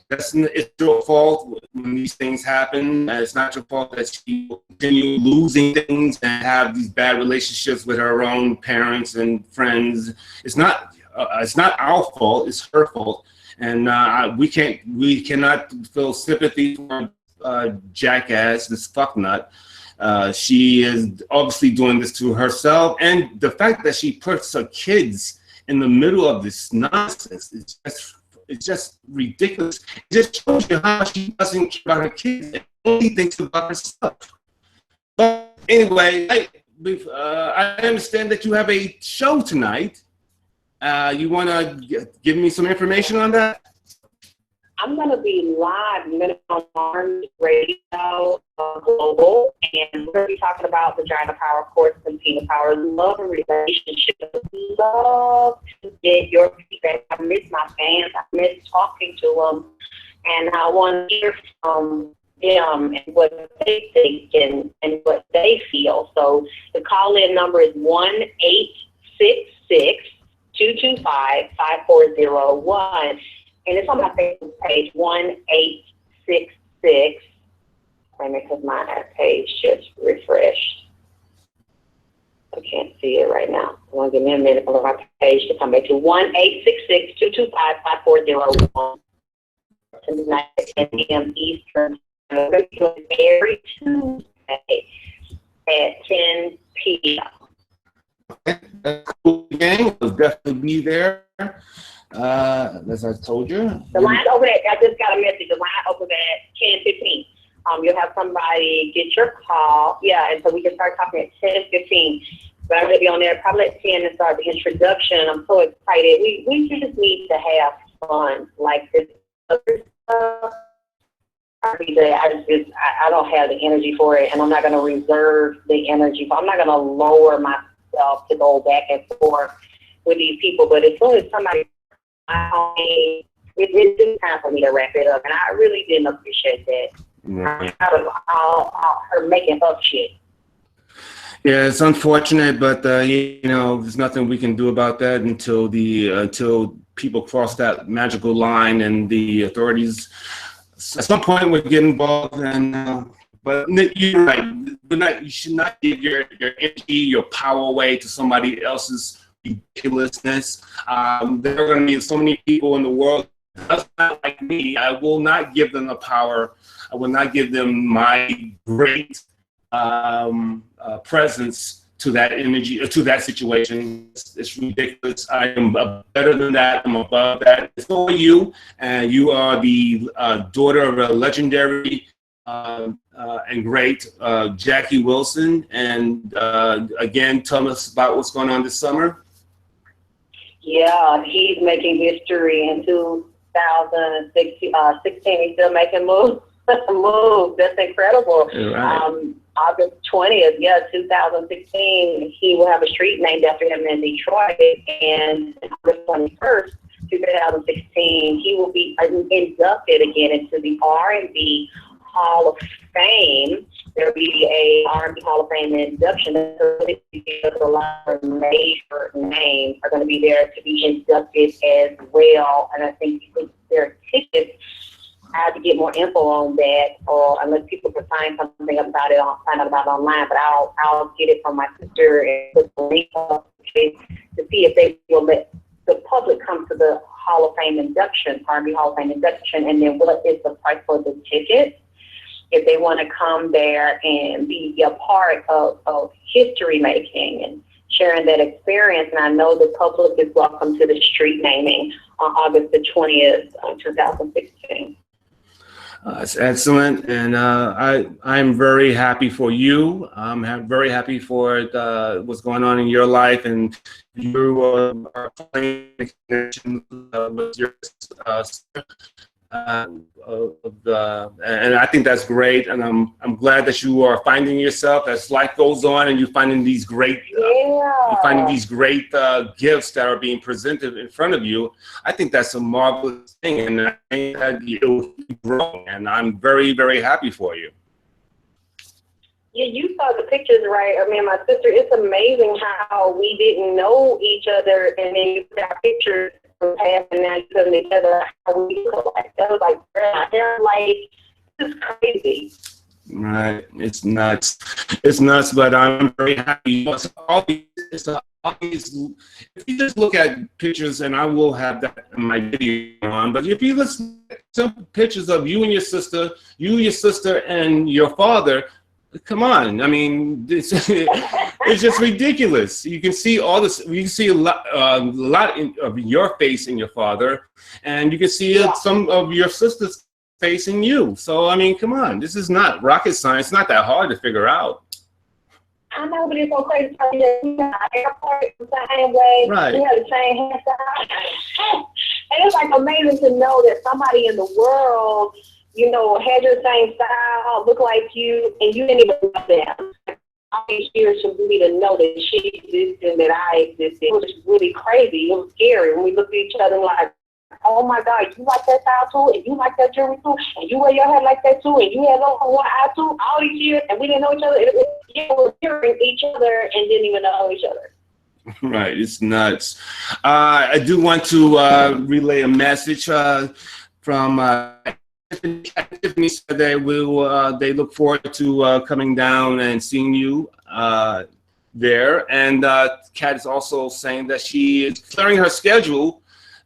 it's your fault when these things happen. It's not your fault that she will continue losing things and have these bad relationships with her own parents and friends. It's not our fault. It's her fault, and we cannot feel sympathy for jackass, this fucknut. She is obviously doing this to herself, and the fact that she puts her kids in the middle of this nonsense it's just ridiculous. It just shows you how she doesn't care about her kids and only thinks about herself. But anyway, I understand that you have a show tonight. You want to give me some information on that? I'm going to be live on Arms Radio Global, and we're going to be talking about vagina power, courts, and penis power, love and relationships. Love to get your feedback. I miss my fans. I miss talking to them, and I want to hear from them and what they think and what they feel. So the call-in number is 1-866-4 1-866-225-5401. And it's on my Facebook page, 1-866. Wait a minute, because my page just refreshed. I can't see it right now. I want to give me a minute for my page to come back to 1-866-225-5401. Tonight at 10 p.m. Eastern. Every Tuesday at 10 p.m. Okay, that's cool. Gang will definitely be there. As I told you. The line's open at, I just got a message. The line opens at 10:15. You'll have somebody get your call. Yeah, and so we can start talking at 10:15. But I'm going to be on there probably at 10 and start the introduction. I'm so excited. We just need to have fun like this other stuff. I don't have the energy for it, and I'm not going to reserve the energy. I'm not going to lower myself to go back and forth with these people. But as soon as somebody, it's time for me to wrap it up, and I really didn't appreciate that. Right. All her making up shit. Yeah, it's unfortunate, but there's nothing we can do about that until people cross that magical line and the authorities at some point would get involved. And but you're right, you should not give your energy, your power away to somebody else's ridiculousness. There are going to be so many people in the world just not like me. I will not give them the power. I will not give them my great presence to that energy, to that situation. It's ridiculous. I am better than that. I'm above that. It's for you, and you are the daughter of a legendary and great Jackie Wilson. And again, tell us about what's going on this summer. Yeah, he's making history in 2016. He's still making moves. That's incredible. Right. August 20th, 2016, he will have a street named after him in Detroit. And August 21st, 2016, he will be inducted again into the R&B Hall of Fame. There will be a R&B Hall of Fame induction. A lot of major names are going to be there to be inducted as well. And I think there are tickets. I have to get more info on that, or unless people can find something about it, I'll find out about it online. But I'll get it from my sister and put the link up to see if they will let the public come to the Hall of Fame induction, R&B Hall of Fame induction, and then what is the price for the ticket if they want to come there and be a part of history making and sharing that experience. And I know the public is welcome to the street naming on August the 20th, 2016. It's excellent, and I'm very happy for you. I'm very happy for what's going on in your life, and you are playing a connection with your sister. And I think that's great, and I'm glad that you are finding yourself as life goes on, and you're finding these great gifts that are being presented in front of you. I think that's a marvelous thing, and I think that you'll keep growing, and I'm very, very happy for you. Yeah, you saw the pictures, right? I mean, my sister, it's amazing how we didn't know each other, and then you got pictures from past, and now you put them together, how we look like. That was like, they're like, this is crazy. Right, it's nuts. It's nuts, but I'm very happy. If you just look at pictures, and I will have that in my video on, but if you listen to some pictures of you and your sister, and your father, come on. I mean, it's just ridiculous. You can see all this. You can see a lot of your face in your father, and you can see some of your sister's face in you. So, I mean, come on. This is not rocket science. It's not that hard to figure out. I know, but it's so crazy. We got airport the same way. Right. We have the same hairstyle. And it's like amazing to know that somebody in the world, you know, had your same style, look like you, and you didn't even know them. All these years for me to know that she existed and that I existed. It was just really crazy. It was scary when we looked at each other and like, oh my God, you like that style too, and you like that jewelry too, and you wear your hair like that too, and you have over one eye too, all these years, and we didn't know each other. We were hearing each other and didn't even know each other. Right, it's nuts. I do want to relay a message from Tiffany said they look forward to coming down and seeing you there. And Kat is also saying that she is clearing her schedule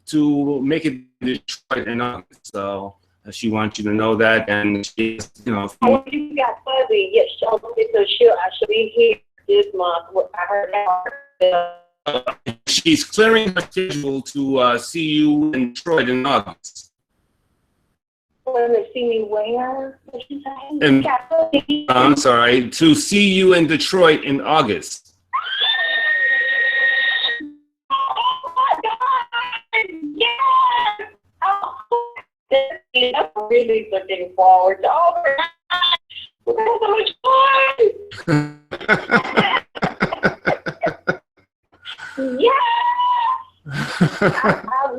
to make it Detroit in August. So she wants you to know that, and she, you know. Oh, you got fuzzy. Yes, she'll be here this month. I heard that. She's clearing her schedule to see you in Detroit in August. To see me where? What you saying? And, I'm sorry, to see you in Detroit in August. Oh my God! Yes! Oh, I'm really looking forward to all that. We're having so much fun. Yeah.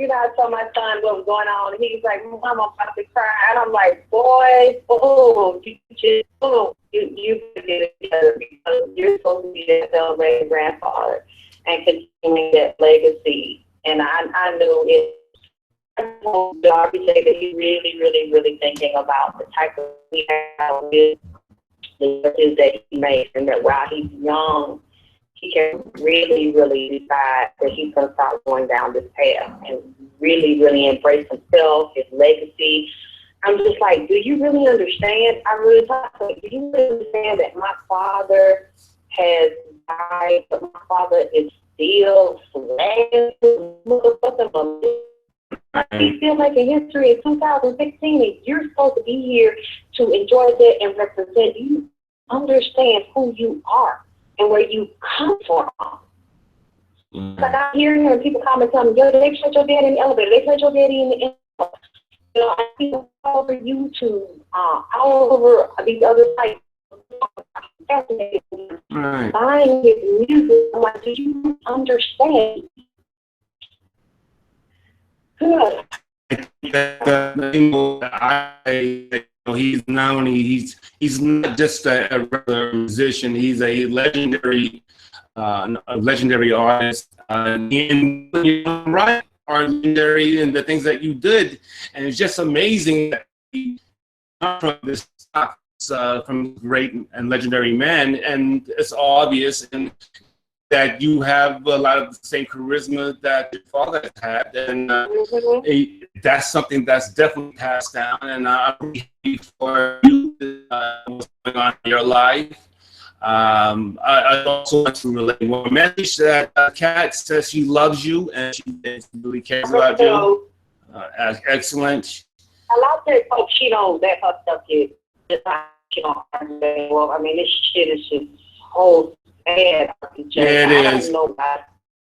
I told my son what was going on, and he was like, "Mom, I'm about to cry," and I'm like, "Boy, you get it together because you're supposed to be that celebrating grandfather and continuing that legacy." And I knew it. I told RPJ that he's really, really, really thinking about the type of we have with the choices that he makes, and that while he's young, he can really, really decide that he's going to start going down this path and really, really embrace himself, his legacy. I'm just like, do you really understand? I really thought, do you really understand that my father has died, but my father is still slaves? He's still making history in 2016, and you're supposed to be here to enjoy that and represent. You understand who you are and where you come from. Like I'm hearing people comment, telling me, "Yo, they shut your daddy in the elevator. They shut your daddy in the elevator." You know, I see all over YouTube, all over these other sites. Fascinated. Right. Buying his music. I'm like, do you understand? Good. He's not only he's not just a regular musician. He's a legendary artist. And you're right, are legendary in the things that you did, and it's just amazing that he from this from great and legendary man, and it's obvious and that you have a lot of the same charisma that your father has had, and that's something that's definitely passed down. And I'm really happy for you what's going on in your life. I also want to relay one message that Kat says she loves you and she really cares about you. Excellent. A lot of folks, she don't let her stuff get. She don't. Well, I mean, this shit is just whole. Yeah, it is.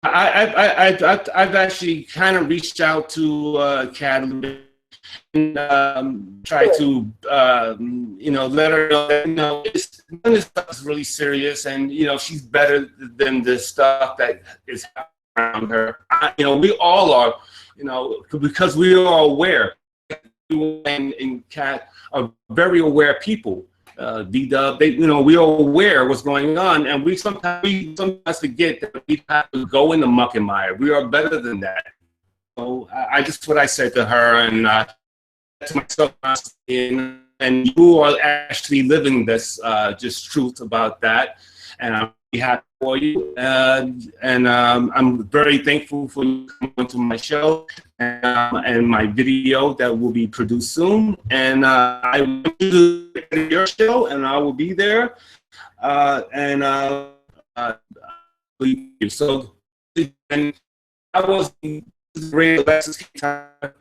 I've actually kind of reached out to Kat a little bit and try to let her know that none of this stuff is really serious, and she's better than the stuff that is around her. We all are, because we are aware, and Kat are very aware people. D-Dub, we are aware what's going on, and we sometimes forget that we have to go in the muck and mire. We are better than that. So I just what I said to her, and to myself, and you are actually living this just truth about that, and I'm really happy for you, and I'm very thankful for you coming onto my show and my video that will be produced soon. And I want you to your show, and I will be there. So, and I was great Alexis K Tyler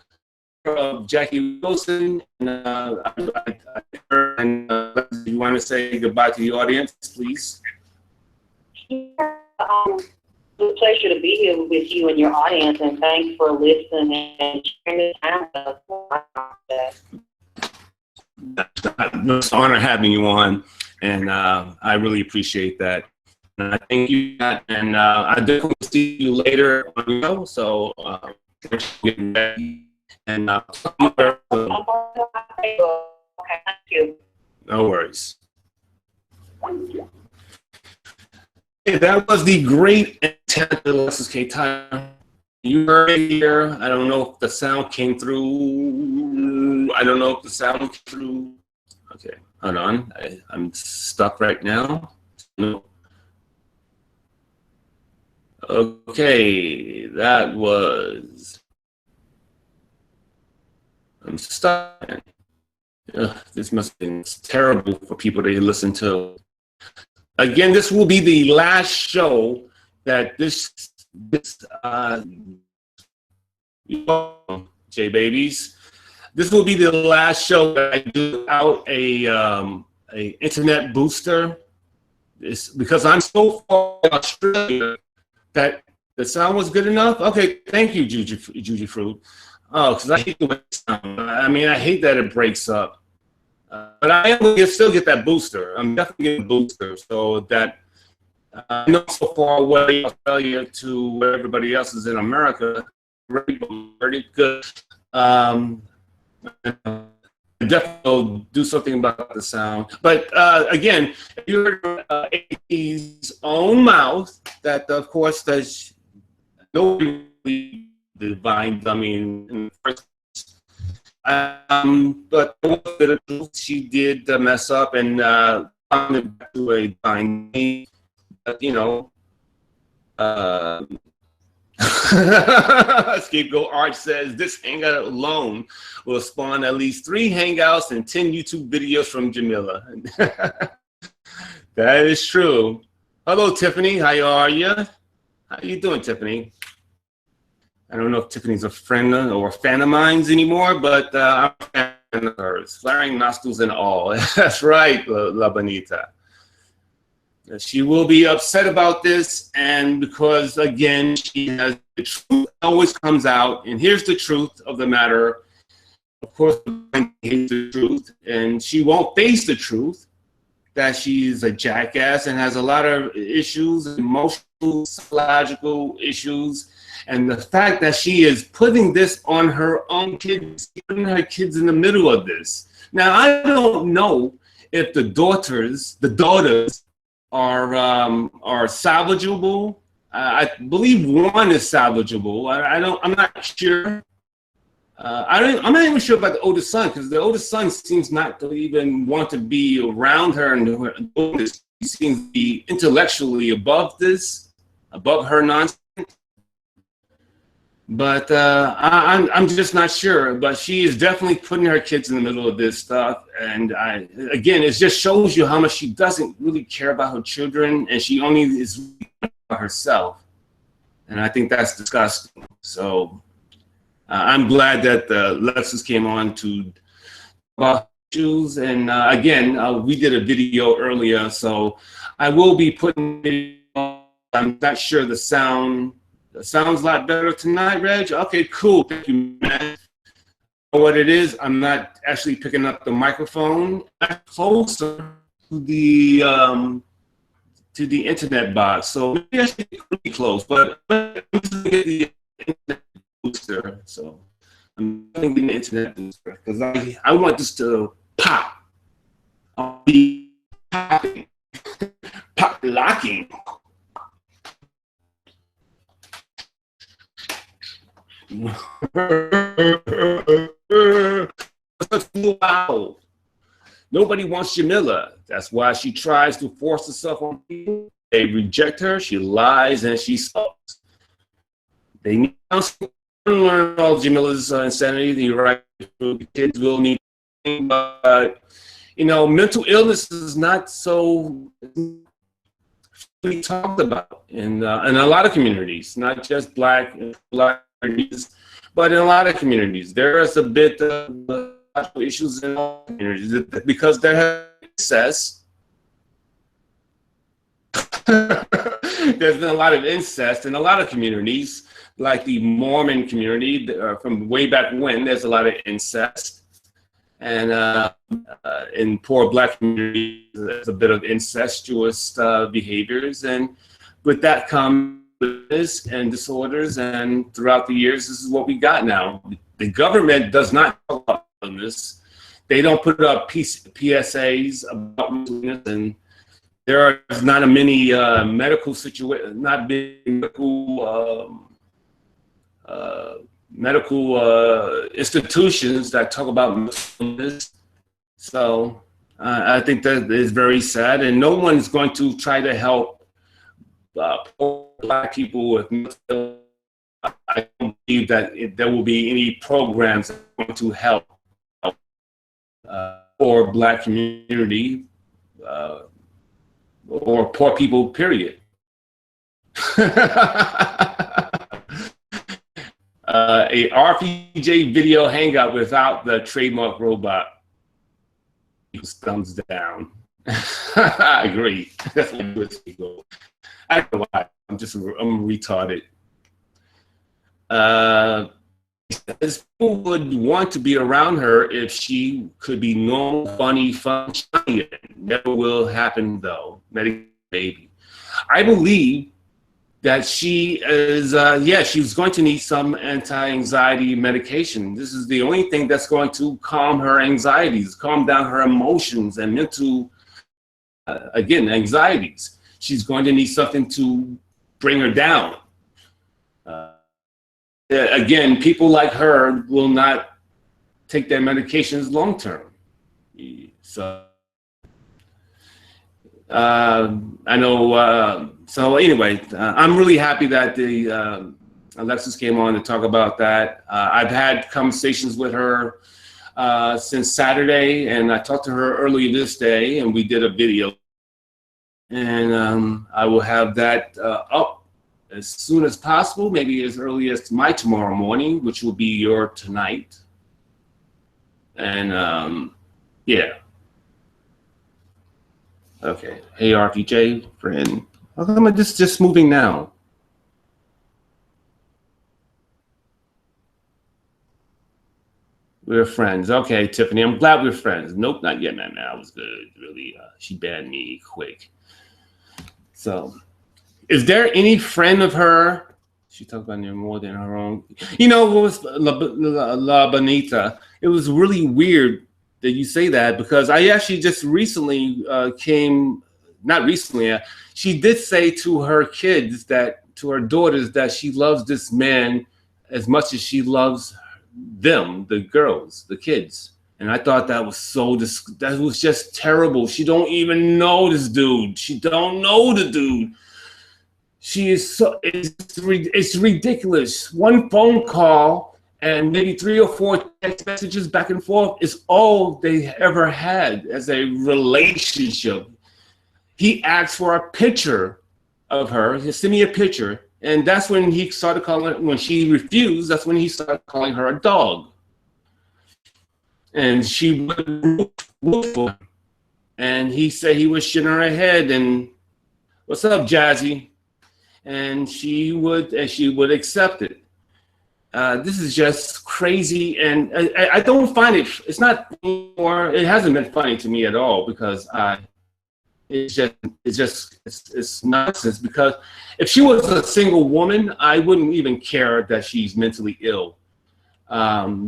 of Jackie Wilson, and you want to say goodbye to the audience, please? Yeah, it's a pleasure to be here with you and your audience, and thanks for listening and sharing the time with us. It's an honor having you on, and I really appreciate that. And I thank you, and I definitely see you later on the show. So thanks for getting ready. And Okay, thank you. No worries. Hey, that was the great intent of Alexis K Tyler. You heard it here. I don't know if the sound came through. I don't know if the sound came through. Okay, hold on. I'm stuck right now. No. Okay, that was. I'm stuck. Ugh, this must have been terrible for people to listen to. Again, this will be the last show that J babies. This will be the last show that I do out a internet booster. It's because I'm so far in Australia that the sound was good enough. Okay, thank you, Juji Fruit. Oh, because I hate the way it sounds. I mean, I hate that it breaks up. But I am going to still get that booster. I'm definitely getting a booster, so that I know so far away Australia to where everybody else is in America, very good. Definitely will do something about the sound. But again, you heard AT's own mouth that, of course, does nobody divine. I mean, in the first. But she did mess up and found it back to a divine. You know. Scapegoat Art says this hangout alone will spawn at least 3 hangouts and 10 YouTube videos from Jamila. That is true. Hello, Tiffany. How are you? How you doing, Tiffany? I don't know if Tiffany's a friend or a fan of mine anymore, but I'm a fan of hers. Flaring nostrils and all. That's right, La Bonita. She will be upset about this, and because, again, she has the truth always comes out, and here's the truth of the matter. Of course, she hates the truth, and she won't face the truth that she's a jackass and has a lot of issues, emotional, psychological issues, and the fact that she is putting this on her own kids, putting her kids in the middle of this. Now, I don't know if the daughters are salvageable. I believe one is salvageable. I'm not sure. I'm not even sure about the oldest son, because the oldest son seems not to even want to be around her and doing this. He seems to be intellectually above her nonsense. But I'm just not sure. But she is definitely putting her kids in the middle of this stuff. And again, it just shows you how much she doesn't really care about her children, and she only is about herself. And I think that's disgusting. So I'm glad that Alexis came on to about issues. And again, we did a video earlier, so I will be putting it on. I'm not sure the sound. Sounds a lot better tonight, Reg. Okay, cool. Thank you, man. What it is, I'm not actually picking up the microphone. I'm closer to the internet box, so maybe I should be pretty close. But I'm just gonna get the internet booster. So I'm getting the internet booster because I want this to pop. I'll be popping, pop locking. Wow. Nobody wants Jamila. That's why she tries to force herself on people. They reject her. She lies and she sulks. They need to learn all Jamila's insanity. The right kids will need, but you know, mental illness is not so talked about in a lot of communities, not just black communities, but in a lot of communities. There is a bit of issues in all communities because there has incest. There's been a lot of incest in a lot of communities, like the Mormon community from way back when. There's a lot of incest, and in poor black communities, there's a bit of incestuous behaviors, and with that comes and disorders, and throughout the years, this is what we got now. The government does not talk about this. They don't put up PSAs about mental illness, and there are not many medical institutions that talk about this. So I think that is very sad, and no one's going to try to help poor Black people with mental. I don't believe that there will be any programs that are going to help poor Black community or poor people, period. A RPJ video hangout without the trademark robot. Thumbs down. I agree. That's what people. I don't know why. I'm retarded. People would want to be around her if she could be normal, funny, fun, shiny. Never will happen though. Medical baby. I believe that she is, she's going to need some anti-anxiety medication. This is the only thing that's going to calm her anxieties, calm down her emotions and mental, again, anxieties. She's going to need something to bring her down. Again, people like her will not take their medications long-term. So, I know, so anyway, I'm really happy that the Alexis came on to talk about that. I've had conversations with her since Saturday, and I talked to her earlier this day, and we did a video. And I will have that up as soon as possible, maybe as early as my tomorrow morning, which will be your tonight. And yeah. Okay. Hey, RPJ, friend. How come I'm just moving now? We're friends. Okay, Tiffany, I'm glad we're friends. Nope, not yet, man. I was good. Really, she banned me quick. So, is there any friend of her? She talked about it more than her own. You know, what was La Bonita? It was really weird that you say that, because I actually just recently not recently, she did say to her kids, to her daughters, that she loves this man as much as she loves them, the girls, the kids. And I thought that was that was just terrible. She don't even know this dude. She don't know the dude. She is it's ridiculous. One phone call and maybe 3 or 4 text messages back and forth is all they ever had as a relationship. He asked for a picture of her. He sent me a picture. And that's when he started calling, when she refused, that's when he started calling her a dog. And she would woof for him. And he said he was shitting her head and, what's up, Jazzy? And she would accept it. This is just crazy, and I don't find it's not anymore. It hasn't been funny to me at all, because it's nonsense. Because if she was a single woman, I wouldn't even care that she's mentally ill.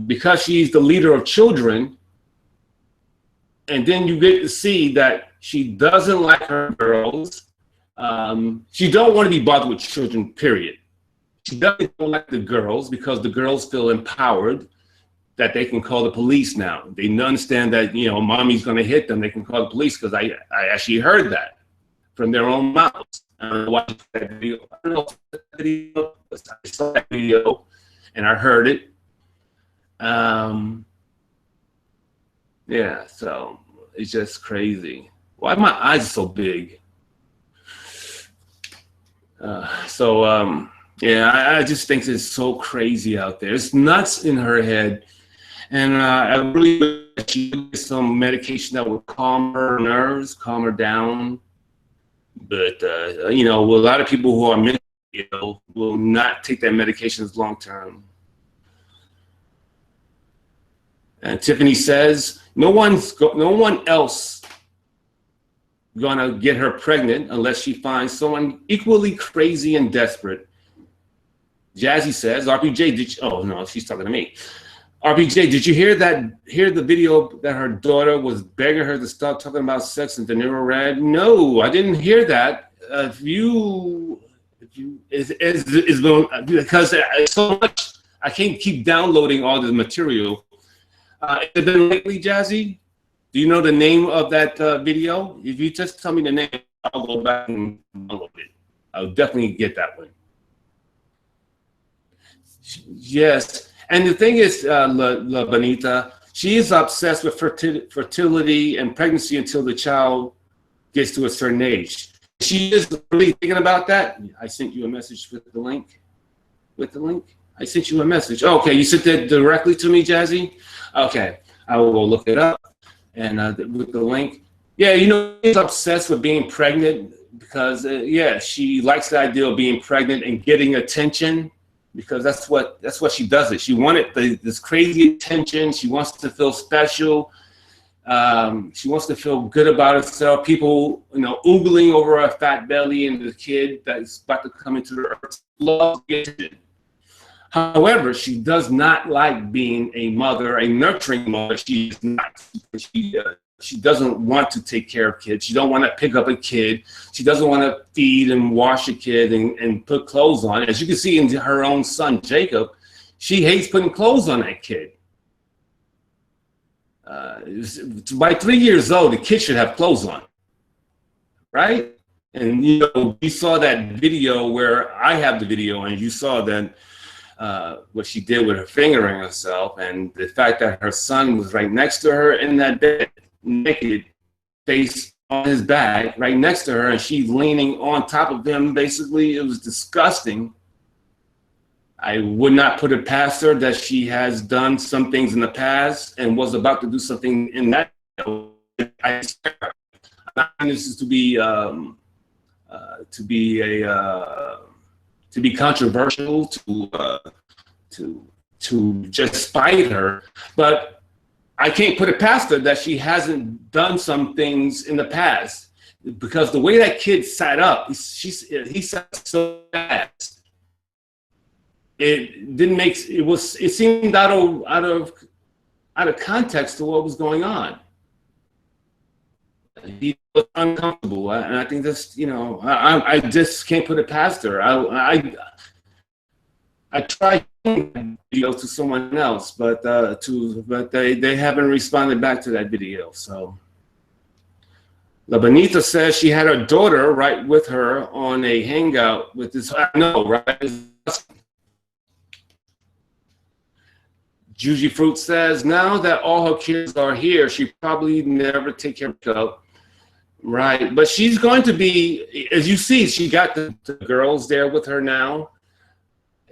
Because she's the leader of children, and then you get to see that she doesn't like her girls. She don't want to be bothered with children, period. She doesn't like the girls because the girls feel empowered that they can call the police now. They understand that, you know, mommy's going to hit them. They can call the police, because I actually heard that from their own mouths. I watched that video. I don't know if that video, I saw that video and I heard it. Yeah, so it's just crazy. Why are my eyes so big? Yeah, I just think it's so crazy out there. It's nuts in her head. And I really wish she would get some medication that would calm her nerves, calm her down. But, you know, a lot of people who are mentally ill will not take their medications long term. And Tiffany says, no one else gonna get her pregnant unless she finds someone equally crazy and desperate. Jazzy says, RPJ, oh no, she's talking to me. RPJ, did you hear that? Hear the video that her daughter was begging her to stop talking about sex in De Niro Red? No, I didn't hear that. It's been because so much. I can't keep downloading all the material. Has it been lately, Jazzy? Do you know the name of that video? If you just tell me the name, I'll go back and download it. I'll definitely get that one. Yes, and the thing is, La Bonita, she is obsessed with fertility and pregnancy until the child gets to a certain age. She is really thinking about that. I sent you a message with the link. With the link? I sent you a message. Oh, okay, you sent that directly to me, Jazzy? Okay, I will go look it up. And with the link. Yeah, you know, she's obsessed with being pregnant because, yeah, she likes the idea of being pregnant and getting attention because that's what she does. She wanted this crazy attention. She wants to feel special. She wants to feel good about herself. People, you know, oogling over her fat belly and the kid that's about to come into the earth. Love the attention. However, she does not like being a mother, a nurturing mother. She is not. She doesn't want to take care of kids. She don't want to pick up a kid. She doesn't want to feed and wash a kid and put clothes on. As you can see in her own son, Jacob, she hates putting clothes on that kid. By 3 years old, the kid should have clothes on, right? And you know, we saw that video where I have the video, and you saw that what she did with her fingering herself, and the fact that her son was right next to her in that bed, naked, face on his back, right next to her, and she's leaning on top of him. Basically, it was disgusting. I would not put it past her that she has done some things in the past and was about to do something in that. I this is to be controversial, to just spite her, but I can't put it past her that she hasn't done some things in the past, because the way that kid sat up, he sat so fast. It didn't make it seemed out of context to what was going on. He was uncomfortable, and I think that's, you know, I just can't put it past her. I tried video to someone else, but they haven't responded back to that video. So La Bonita says she had her daughter right with her on a hangout with this. I know, right? Juji Fruit says now that all her kids are here, she probably never take care of herself. Right, but she's going to be, as you see, she got the girls there with her now.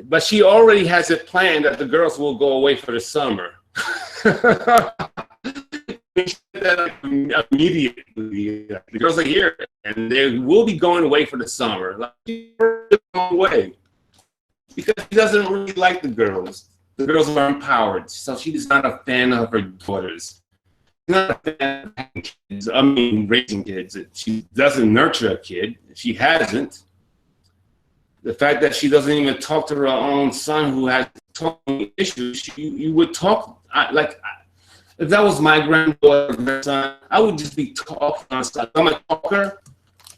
But she already has it planned that the girls will go away for the summer. Immediately, the girls are here, and they will be going away for the summer. Like, going away because she doesn't really like the girls. The girls are empowered, so she is not a fan of her daughters. She's not a fan of having kids. I mean, raising kids. She doesn't nurture a kid. She hasn't. The fact that she doesn't even talk to her own son who has talking issues, you would talk, if that was my granddaughter's son, I would just be talking on stuff. I'm a talker.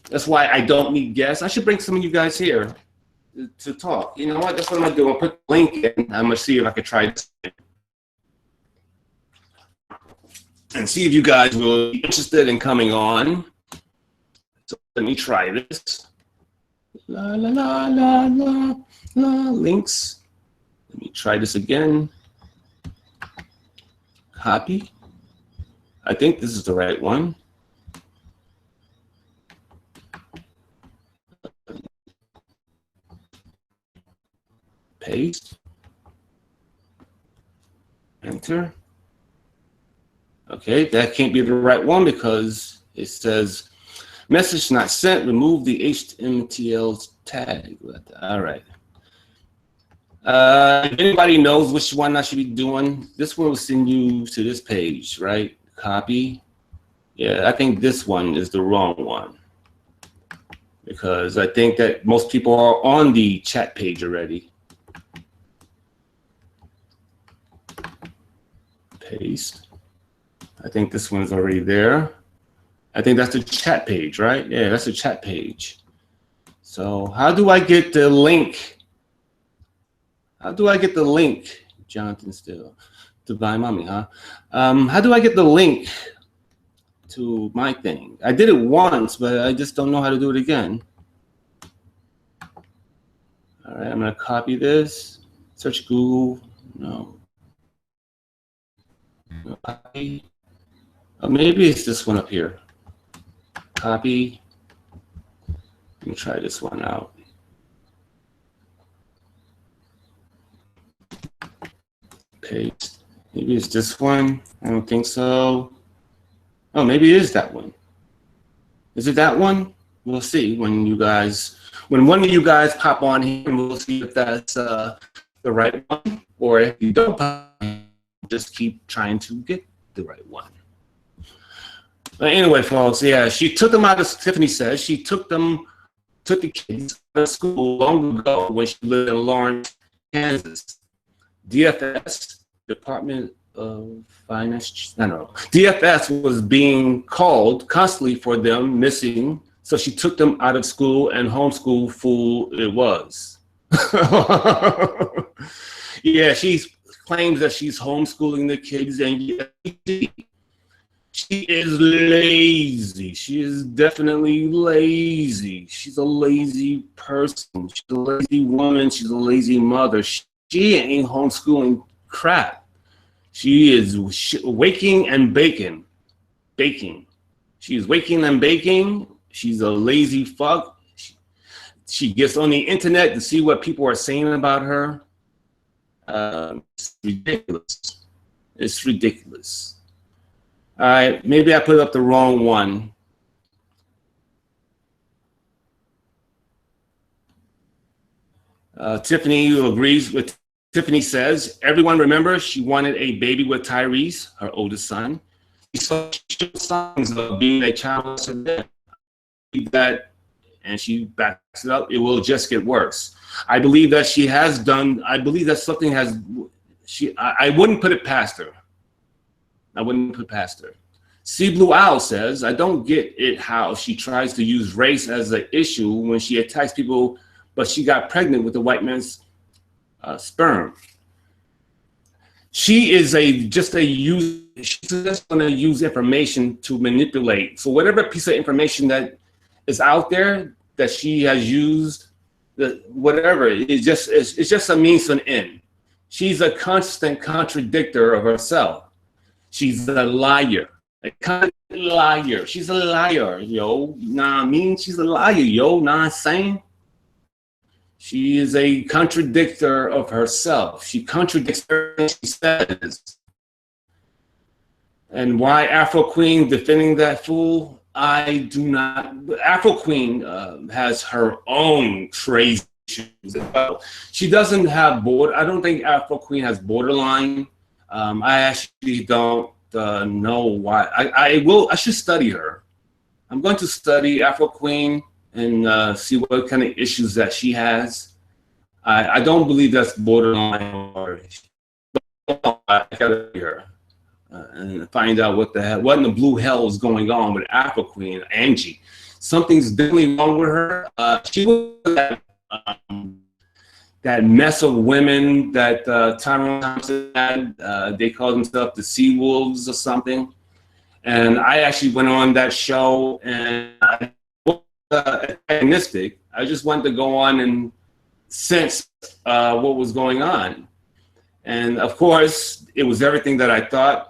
That's why I don't need guests. I should bring some of you guys here to talk. You know what? That's what I'm going to do. I'll put the link in. I'm going to see if I can try this and see if you guys will be interested in coming on. So let me try this. La la la la la la, links. Let me try this again. Copy. I think this is the right one. Paste. Enter. Okay, that can't be the right one because it says message not sent, remove the HTML tag. All right. If anybody knows which one I should be doing, this one will send you to this page, right? Copy. Yeah, I think this one is the wrong one because I think that most people are on the chat page already. paste. I think this one's already there. I think that's the chat page, right? Yeah, that's the chat page. So how do I get the link? How do I get the link, Johnathan Steele? Divine Mommy, huh? How do I get the link to my thing? I did it once, but I just don't know how to do it again. All right, I'm gonna copy this. Search Google. No. Copy. Oh, maybe it's this one up here. Copy. Let me try this one out. Paste. Maybe it's this one. I don't think so. Oh, maybe it is that one. Is it that one? We'll see when one of you guys pop on here, and we'll see if that's the right one, or if you don't pop on, just keep trying to get the right one. But anyway, folks, yeah, she took them out of, Tiffany says, she took the kids out of school long ago when she lived in Lawrence, Kansas. DFS, Department of Finance, I don't know. DFS was being called constantly for them missing, so she took them out of school, and homeschool fool it was. Yeah, she claims that she's homeschooling the kids, and yeah, she is lazy. She is definitely lazy. She's a lazy person. She's a lazy woman. She's a lazy mother. She ain't homeschooling crap. She is waking and baking. She's waking and baking. She's a lazy fuck. She gets on the internet to see what people are saying about her. It's ridiculous. It's ridiculous. All right, maybe I put up the wrong one. Tiffany agrees with, Tiffany says, everyone remembers she wanted a baby with Tyrese, her oldest son. She showed signs of being a child that, and she backs it up, it will just get worse. I believe that she has done, I believe that something has, I wouldn't put it past her. I wouldn't put it past her. Sea Blue Owl says, I don't get it how she tries to use race as an issue when she attacks people, but she got pregnant with the white man's sperm. She is just she's just going to use information to manipulate. So whatever piece of information that is out there that she has used, whatever, it's just a means to an end. She's a constant contradictor of herself. She's a liar. A constant liar. She's a liar, yo. Nah, I mean, she's a liar, yo. Nah, I'm saying. She is a contradictor of herself. She contradicts everything she says. And why Afro Queen defending that fool? I do not. Afro Queen has her own crazy issues as well. She doesn't have I don't think Afro Queen has borderline. I actually don't know why. I should study her. I'm going to study Afro Queen and see what kind of issues that she has. I don't believe that's borderline, but I gotta see her and find out what in the blue hell is going on with Afro Queen, Angie. Something's definitely wrong with her. She was that mess of women that Tyrone Thompson had. They called themselves the Sea Wolves or something. And I actually went on that show, and I was antagonistic. I just wanted to go on and sense what was going on. And of course, it was everything that I thought.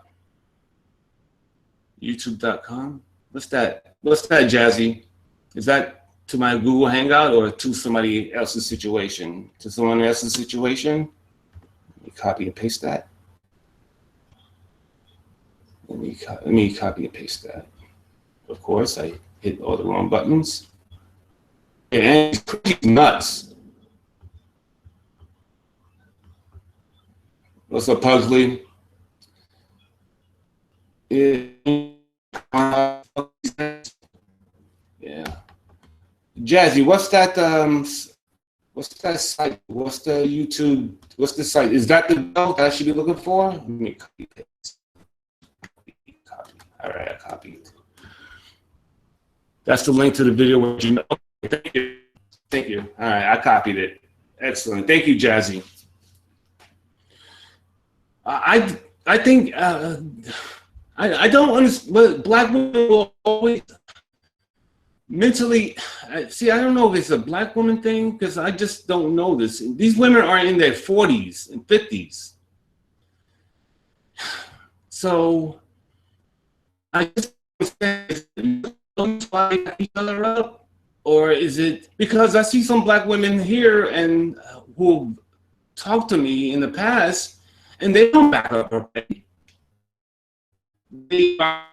YouTube.com. What's that? What's that, Jazzy? Is that to my Google Hangout or to somebody else's situation? To someone else's situation? Let me copy and paste that. Let me copy and paste that. Of course, I hit all the wrong buttons. And it's pretty nuts. What's up, Pugsley? Yeah. Jazzy, what's that site? What's the YouTube? What's the site? Is that the belt that I should be looking for? Let me copy paste. All right, I copied. That's the link to the video. Okay, thank you. Thank you. All right, I copied it. Excellent. Thank you, Jazzy. I think I don't understand, but black women will always mentally see. I don't know if it's a black woman thing because I just don't know this. These women are in their 40s and 50s, so I just understand each other up, or is it because I see some black women here and who talked to me in the past, and they don't back up her pay. They are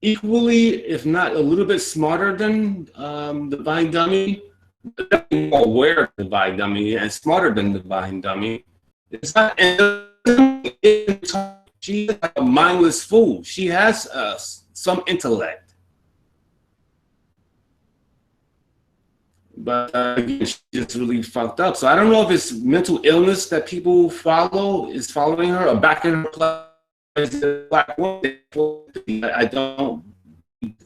equally, if not a little bit smarter than the Divine Dummy, definitely more aware of the Divine Dummy and smarter than the Divine Dummy. It's not, and she's like a mindless fool. She has some intellect. But again, she's just really fucked up. So I don't know if it's mental illness that people is following her or backing her plus as a black woman.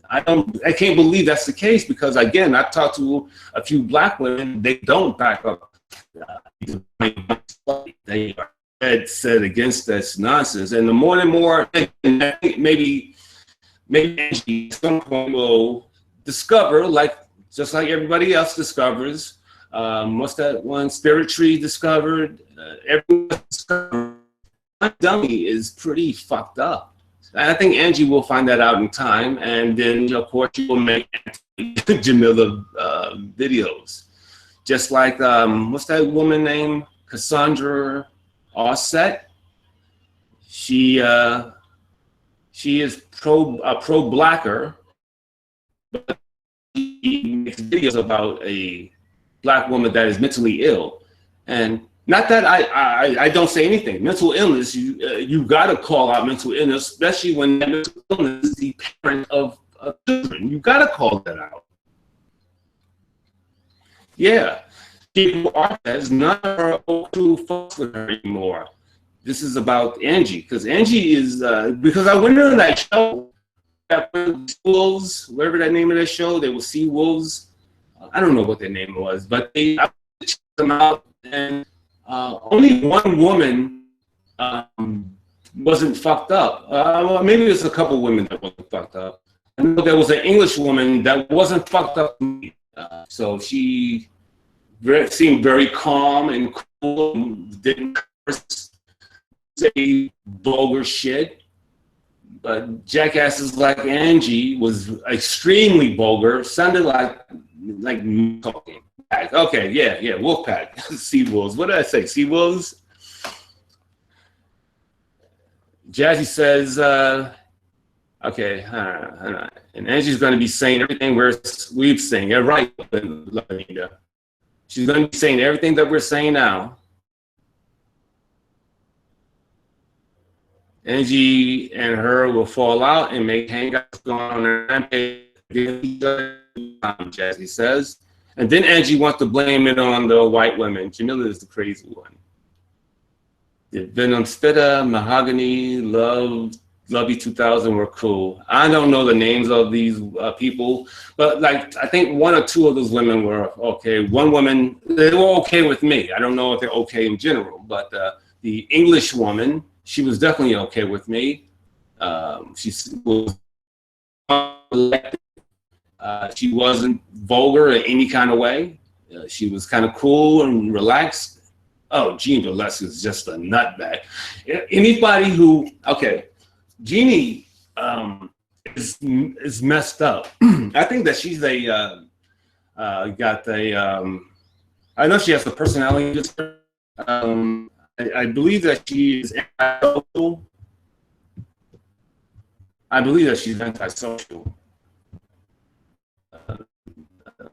I can't believe that's the case because again, I've talked to a few black women. They don't back up. They are dead set against this nonsense. And the more and more, maybe Angie at some point will discover, just like everybody else discovers. What's that one? Spirit Tree discovered. Everyone discovered. My dummy is pretty fucked up. I think Angie will find that out in time, and then of course she will make Jamila videos. Just like what's that woman named Cassandra Offset? She is pro blacker, but he makes videos about a black woman that is mentally ill, and not that I don't say anything. Mental illness, you got to call out mental illness, especially when that mental illness is the parent of children. You got to call that out. Yeah, people are as none of her old crew fucks with her anymore. This is about Angie because Angie is because I went on that show. Wolves, whatever that name of that show, they were Sea Wolves. I don't know what their name was, but I checked them out, and only one woman wasn't fucked up. Well, maybe there's a couple women that wasn't fucked up. I know there was an English woman that wasn't fucked up. So she seemed very calm and cool, and didn't say vulgar shit. But jackasses like Angie was extremely vulgar, sounded like talking. Okay, yeah, Wolfpack, Sea Wolves. What did I say? Sea Wolves? Jazzy says, okay, and Angie's going to be saying everything we've saying. You're right, Lanita. She's going to be saying everything that we're saying now. Angie and her will fall out and make hangouts going on a rampage. Jazzy says. And then Angie wants to blame it on the white women. Jamila is the crazy one. Venom Spitter, Mahogany, Lovey 2000 were cool. I don't know the names of these people, but I think one or two of those women were okay. One woman, they were okay with me. I don't know if they're okay in general, but the English woman, she was definitely okay with me. She was she wasn't vulgar in any kind of way. She was kind of cool and relaxed. Oh, Jean Valesca is just a nutbag. Anybody who, okay, Jeannie is messed up. I think that she's I know she has a personality disorder. I believe that she is antisocial. I believe that she's antisocial.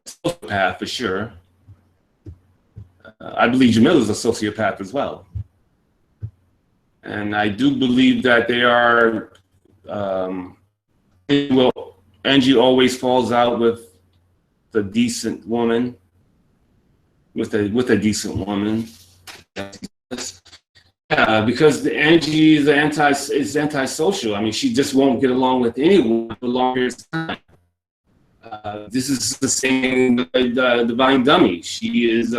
Sociopath for sure. I believe Jamila is a sociopath as well. And I do believe that they are, well, Angie always falls out with the decent woman, with a decent woman. because the Angie is antisocial. I mean, she just won't get along with anyone for long periods of time. This is the same the Divine Dummy. She is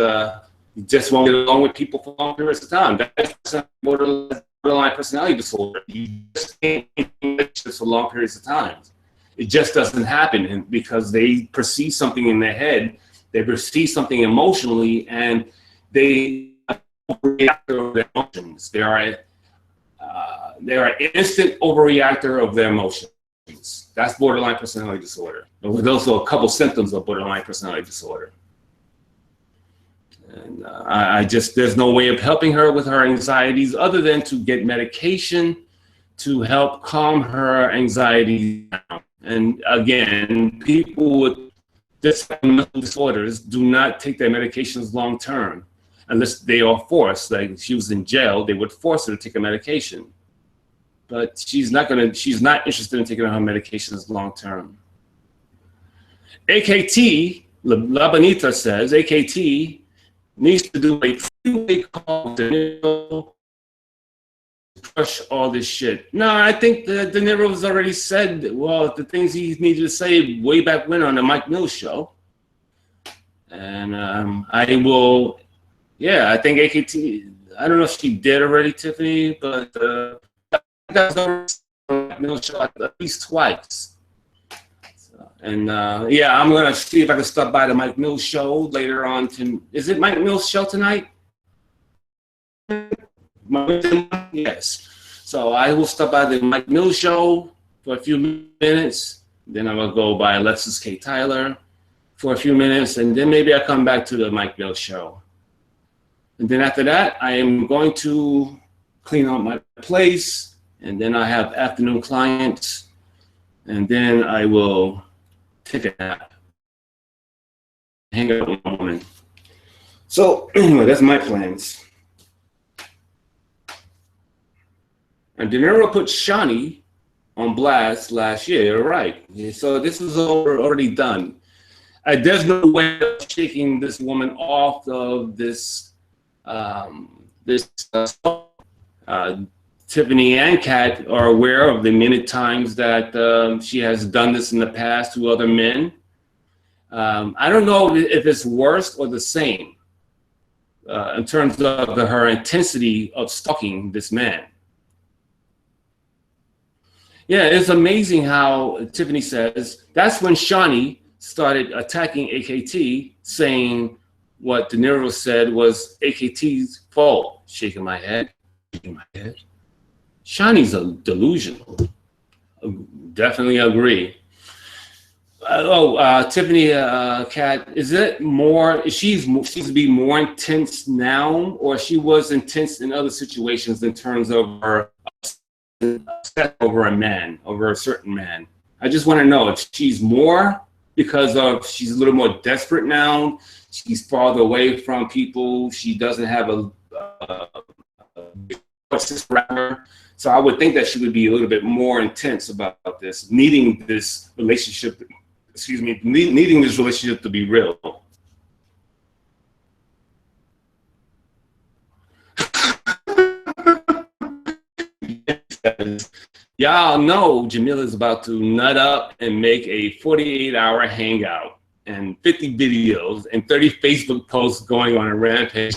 just won't get along with people for long periods of time. That's borderline personality disorder. You just can't just for long periods of time. It just doesn't happen because they perceive something in their head, they perceive something emotionally, and they overreactor of their emotions. They are instant overreactor of their emotions. That's borderline personality disorder. There's also a couple symptoms of borderline personality disorder. And there's no way of helping her with her anxieties other than to get medication to help calm her anxiety down. And again, people with this mental disorders do not take their medications long term. Unless they are forced, like if she was in jail, they would force her to take a medication. But she's not interested in taking her medications long term. AKT, La Bonita says, AKT needs to do a three-way call to crush all this shit. No, I think De Niro's already said, well, the things he needed to say way back when on the Mike Mills show. And I will... Yeah, I think AKT, I don't know if she did already, Tiffany, but I got on show at least twice. So, and yeah, I'm going to see if I can stop by the Mike Mills show later on. Is it Mike Mills' show tonight? Yes. So I will stop by the Mike Mills show for a few minutes. Then I will go by Alexis K Tyler for a few minutes, and then maybe I'll come back to the Mike Mills show. And then after that, I am going to clean out my place, and then I have afternoon clients, and then I will take a nap, hang out with my woman. So anyway, that's my plans. And De Niro put Shawnee on blast last year. You're right. So this is already done. There's no way of shaking this woman off of this. Tiffany and Kat are aware of the many times that she has done this in the past to other men. I don't know if it's worse or the same in terms of her intensity of stalking this man. Yeah, it's amazing how Tiffany says that's when Shawnee started attacking AKT, saying what De Niro said was AKT's fault. Shaking my head. Shawnee's a delusional. Definitely agree. Tiffany, Kat, is it more? She's to be more intense now, or she was intense in other situations in terms of her upset over a man, over a certain man? I just want to know if she's more because of she's a little more desperate now. She's farther away from people. She doesn't have a so I would think that she would be a little bit more intense about this, needing this relationship. Excuse me, needing this relationship to be real. Y'all know Jamila's about to nut up and make a 48-hour hangout and 50 videos and 30 Facebook posts going on a rampage.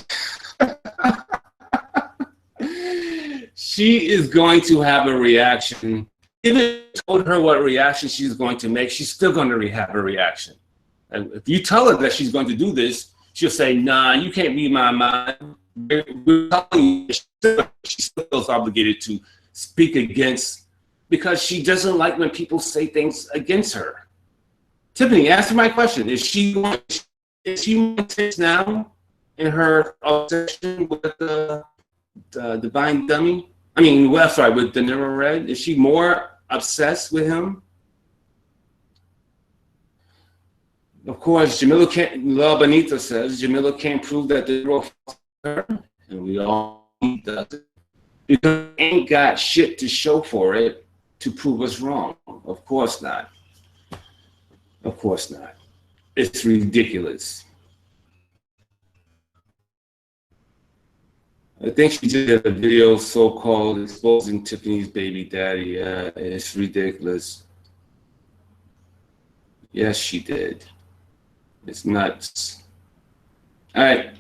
She is going to have a reaction. Even if you told her what reaction she's going to make, she's still going to have a reaction. And if you tell her that she's going to do this, she'll say, nah, you can't read my mind. We're telling you, she still feels obligated to speak against, because she doesn't like when people say things against her. Tiffany, answer my question. Is she more intense now in her obsession with the Divine Dummy? I mean, well, sorry, with De Niro Red. Is she more obsessed with him? Of course, La Bonita says Jamila can't prove that De Niro her, and we all does it. Because ain't got shit to show for it to prove us wrong. Of course not. Of course not. It's ridiculous. I think she did a video so-called exposing Tiffany's baby daddy. It's ridiculous. Yes, she did. It's nuts. All right.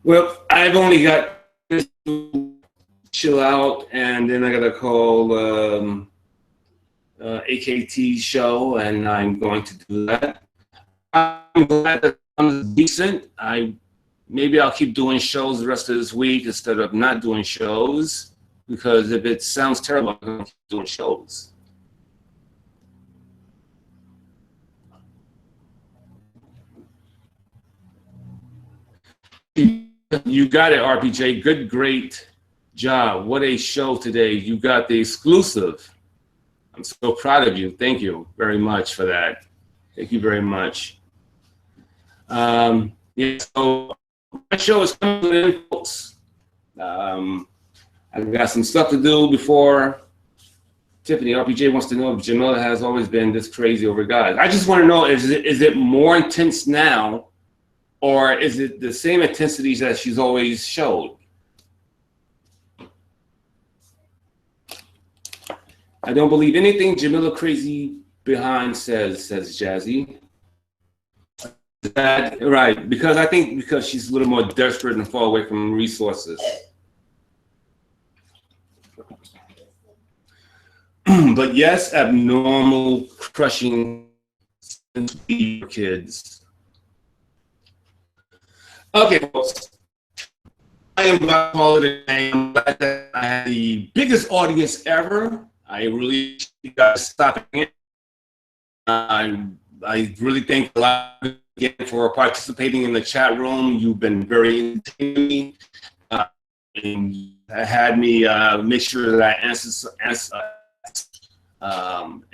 Well, I've only got this to chill out, and then I gotta call AKT show, and I'm going to do that. I'm glad that I'm decent. Maybe I'll keep doing shows the rest of this week instead of not doing shows, because if it sounds terrible, I'm going to keep doing shows. You got it, RPJ. Good, great job. What a show today. You got the exclusive. I'm so proud of you. Thank you very much for that. Thank you very much. Yeah, so my show is coming in, folks. I've got some stuff to do before Tiffany. RPJ wants to know if Jamila has always been this crazy over guys. I just want to know, is it more intense now, or is it the same intensities that she's always showed? I don't believe anything Jamila crazy behind says Jazzy. That, right, because I think because she's a little more desperate and far away from resources. But yes, abnormal, crushing kids. Okay, folks. I am about to call it a day. I'm glad that I had the biggest audience ever. I really got to stop it. I really thank a lot again for participating in the chat room. You've been very entertaining. And had me make sure that I answer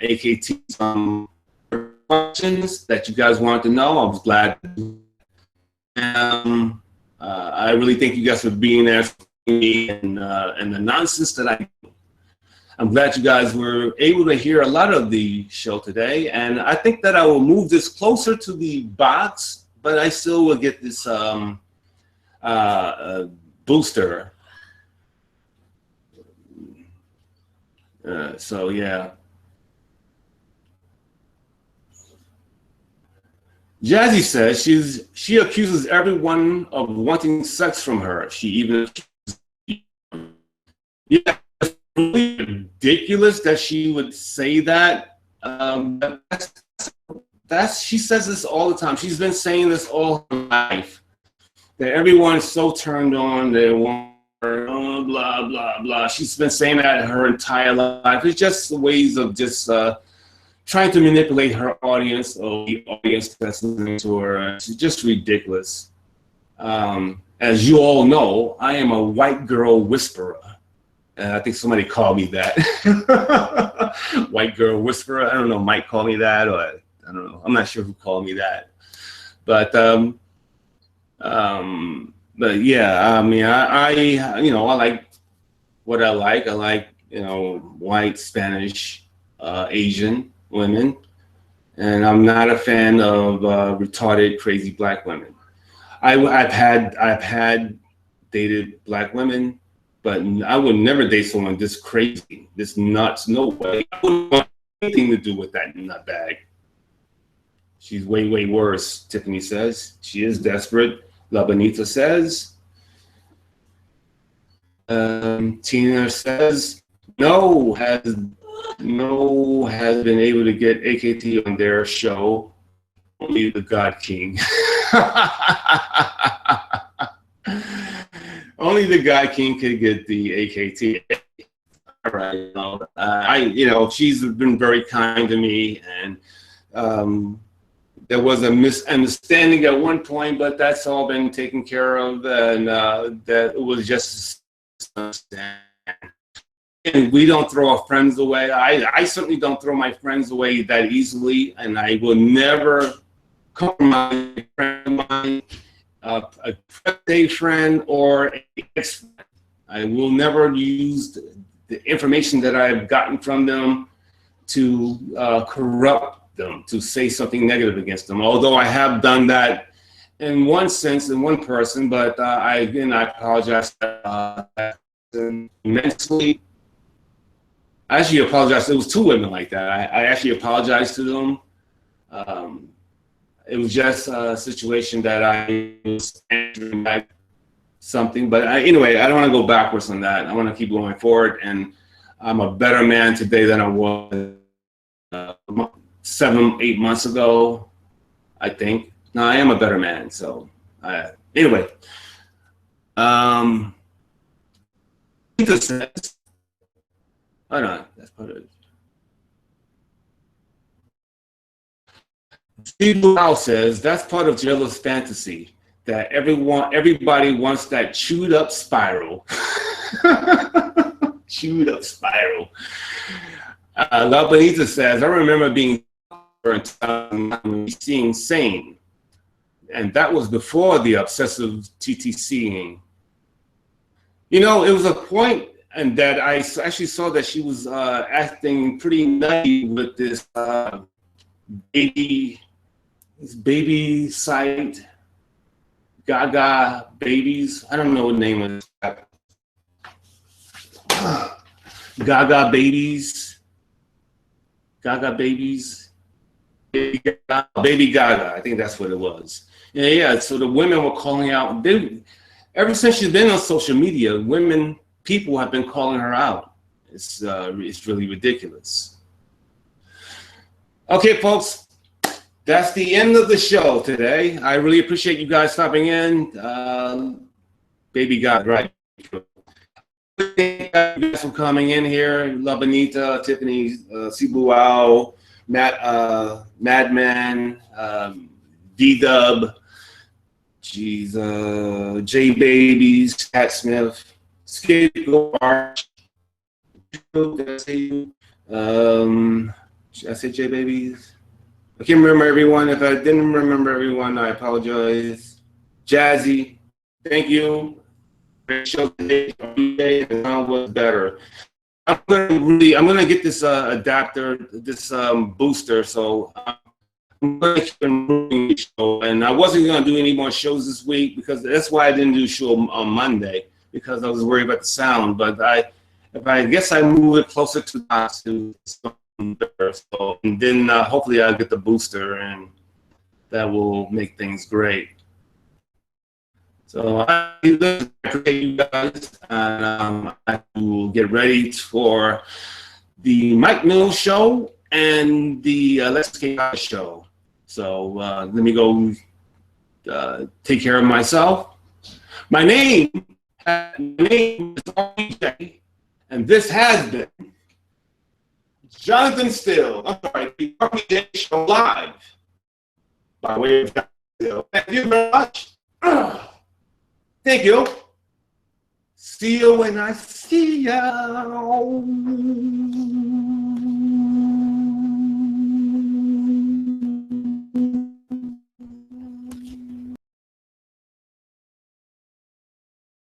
AKT some questions that you guys wanted to know. I was glad. I really thank you guys for being there for me and the nonsense that I do. I'm glad you guys were able to hear a lot of the show today, and I think that I will move this closer to the box, but I still will get this booster. So yeah. Jazzy says she accuses everyone of wanting sex from her. She even yeah, it's really ridiculous that she would say that. She says this all the time. She's been saying this all her life. That everyone's so turned on, they want her, oh, blah blah blah. She's been saying that her entire life. It's just ways of just trying to manipulate her audience or the audience that's listening to her. It's just ridiculous. As you all know, I am a white girl whisperer. And I think somebody called me that. White girl whisperer. I don't know, Mike called me that, or I don't know. I'm not sure who called me that. But yeah, I mean, I you know, I like what I like. I like, you know, white, Spanish, Asian women, and I'm not a fan of retarded, crazy black women. I've had dated black women, but I would never date someone this crazy, this nuts. No way. I wouldn't want anything to do with that nutbag. She's way, way worse. Tiffany says she is desperate. La Bonita says. Tina says no has been able to get AKT on their show. Only the God King. Only the God King could get the AKT. All right, you know, she's been very kind to me, and there was a misunderstanding at one point, but that's all been taken care of, and that it was just understanding. And we don't throw our friends away. I certainly don't throw my friends away that easily, and I will never compromise a friend of mine, a present friend or an ex-friend. I will never use the information that I've gotten from them to corrupt them, to say something negative against them. Although I have done that in one sense, in one person, but I apologize immensely. I actually apologize. It was two women like that. I actually apologized to them. It was just a situation that I was answering back something. But anyway, I don't want to go backwards on that. I want to keep going forward. And I'm a better man today than I was 7, 8 months ago, I think. No, I am a better man. So anyway, says, hold on, that's part of it. Steve says that's part of Jilla's fantasy, that everybody wants that chewed up spiral. Chewed up spiral. La Benita says, I remember being seeing sane, and that was before the obsessive TTCing. You know, it was a point and that I actually saw that she was acting pretty nutty with this baby site, Gaga Babies. I don't know what the name of it. Gaga Babies. Gaga Babies. Baby Gaga. I think that's what it was. Yeah. So the women were calling out. Ever since she's been on social media, people have been calling her out. It's really ridiculous. Okay, folks. That's the end of the show today. I really appreciate you guys stopping in. Baby God, right. Thank you guys for coming in here. La Benita, Tiffany, Sibuao, Madman, D-Dub, J Babies, Pat Smith, Scapegoat Arch. Did I say J Babies? I can't remember everyone. If I didn't remember everyone, I apologize. Jazzy, thank you. Great show today. The sound was better. I'm gonna get this adapter, this booster. So I'm gonna keep improving the show. And I wasn't gonna do any more shows this week because that's why I didn't do a show on Monday, because I was worried about the sound. But I guess I move it closer to so, and then hopefully I'll get the booster, and that will make things great. So I appreciate you guys, and I will get ready for the Mike Mills show and the Alexis K Tyler show. So let me go take care of myself. My name is RPJ, and this has been Johnathan Steele. I'm sorry, the RPJ show live by way of Johnathan Steele. Thank you very much. Thank you. See you when I see you.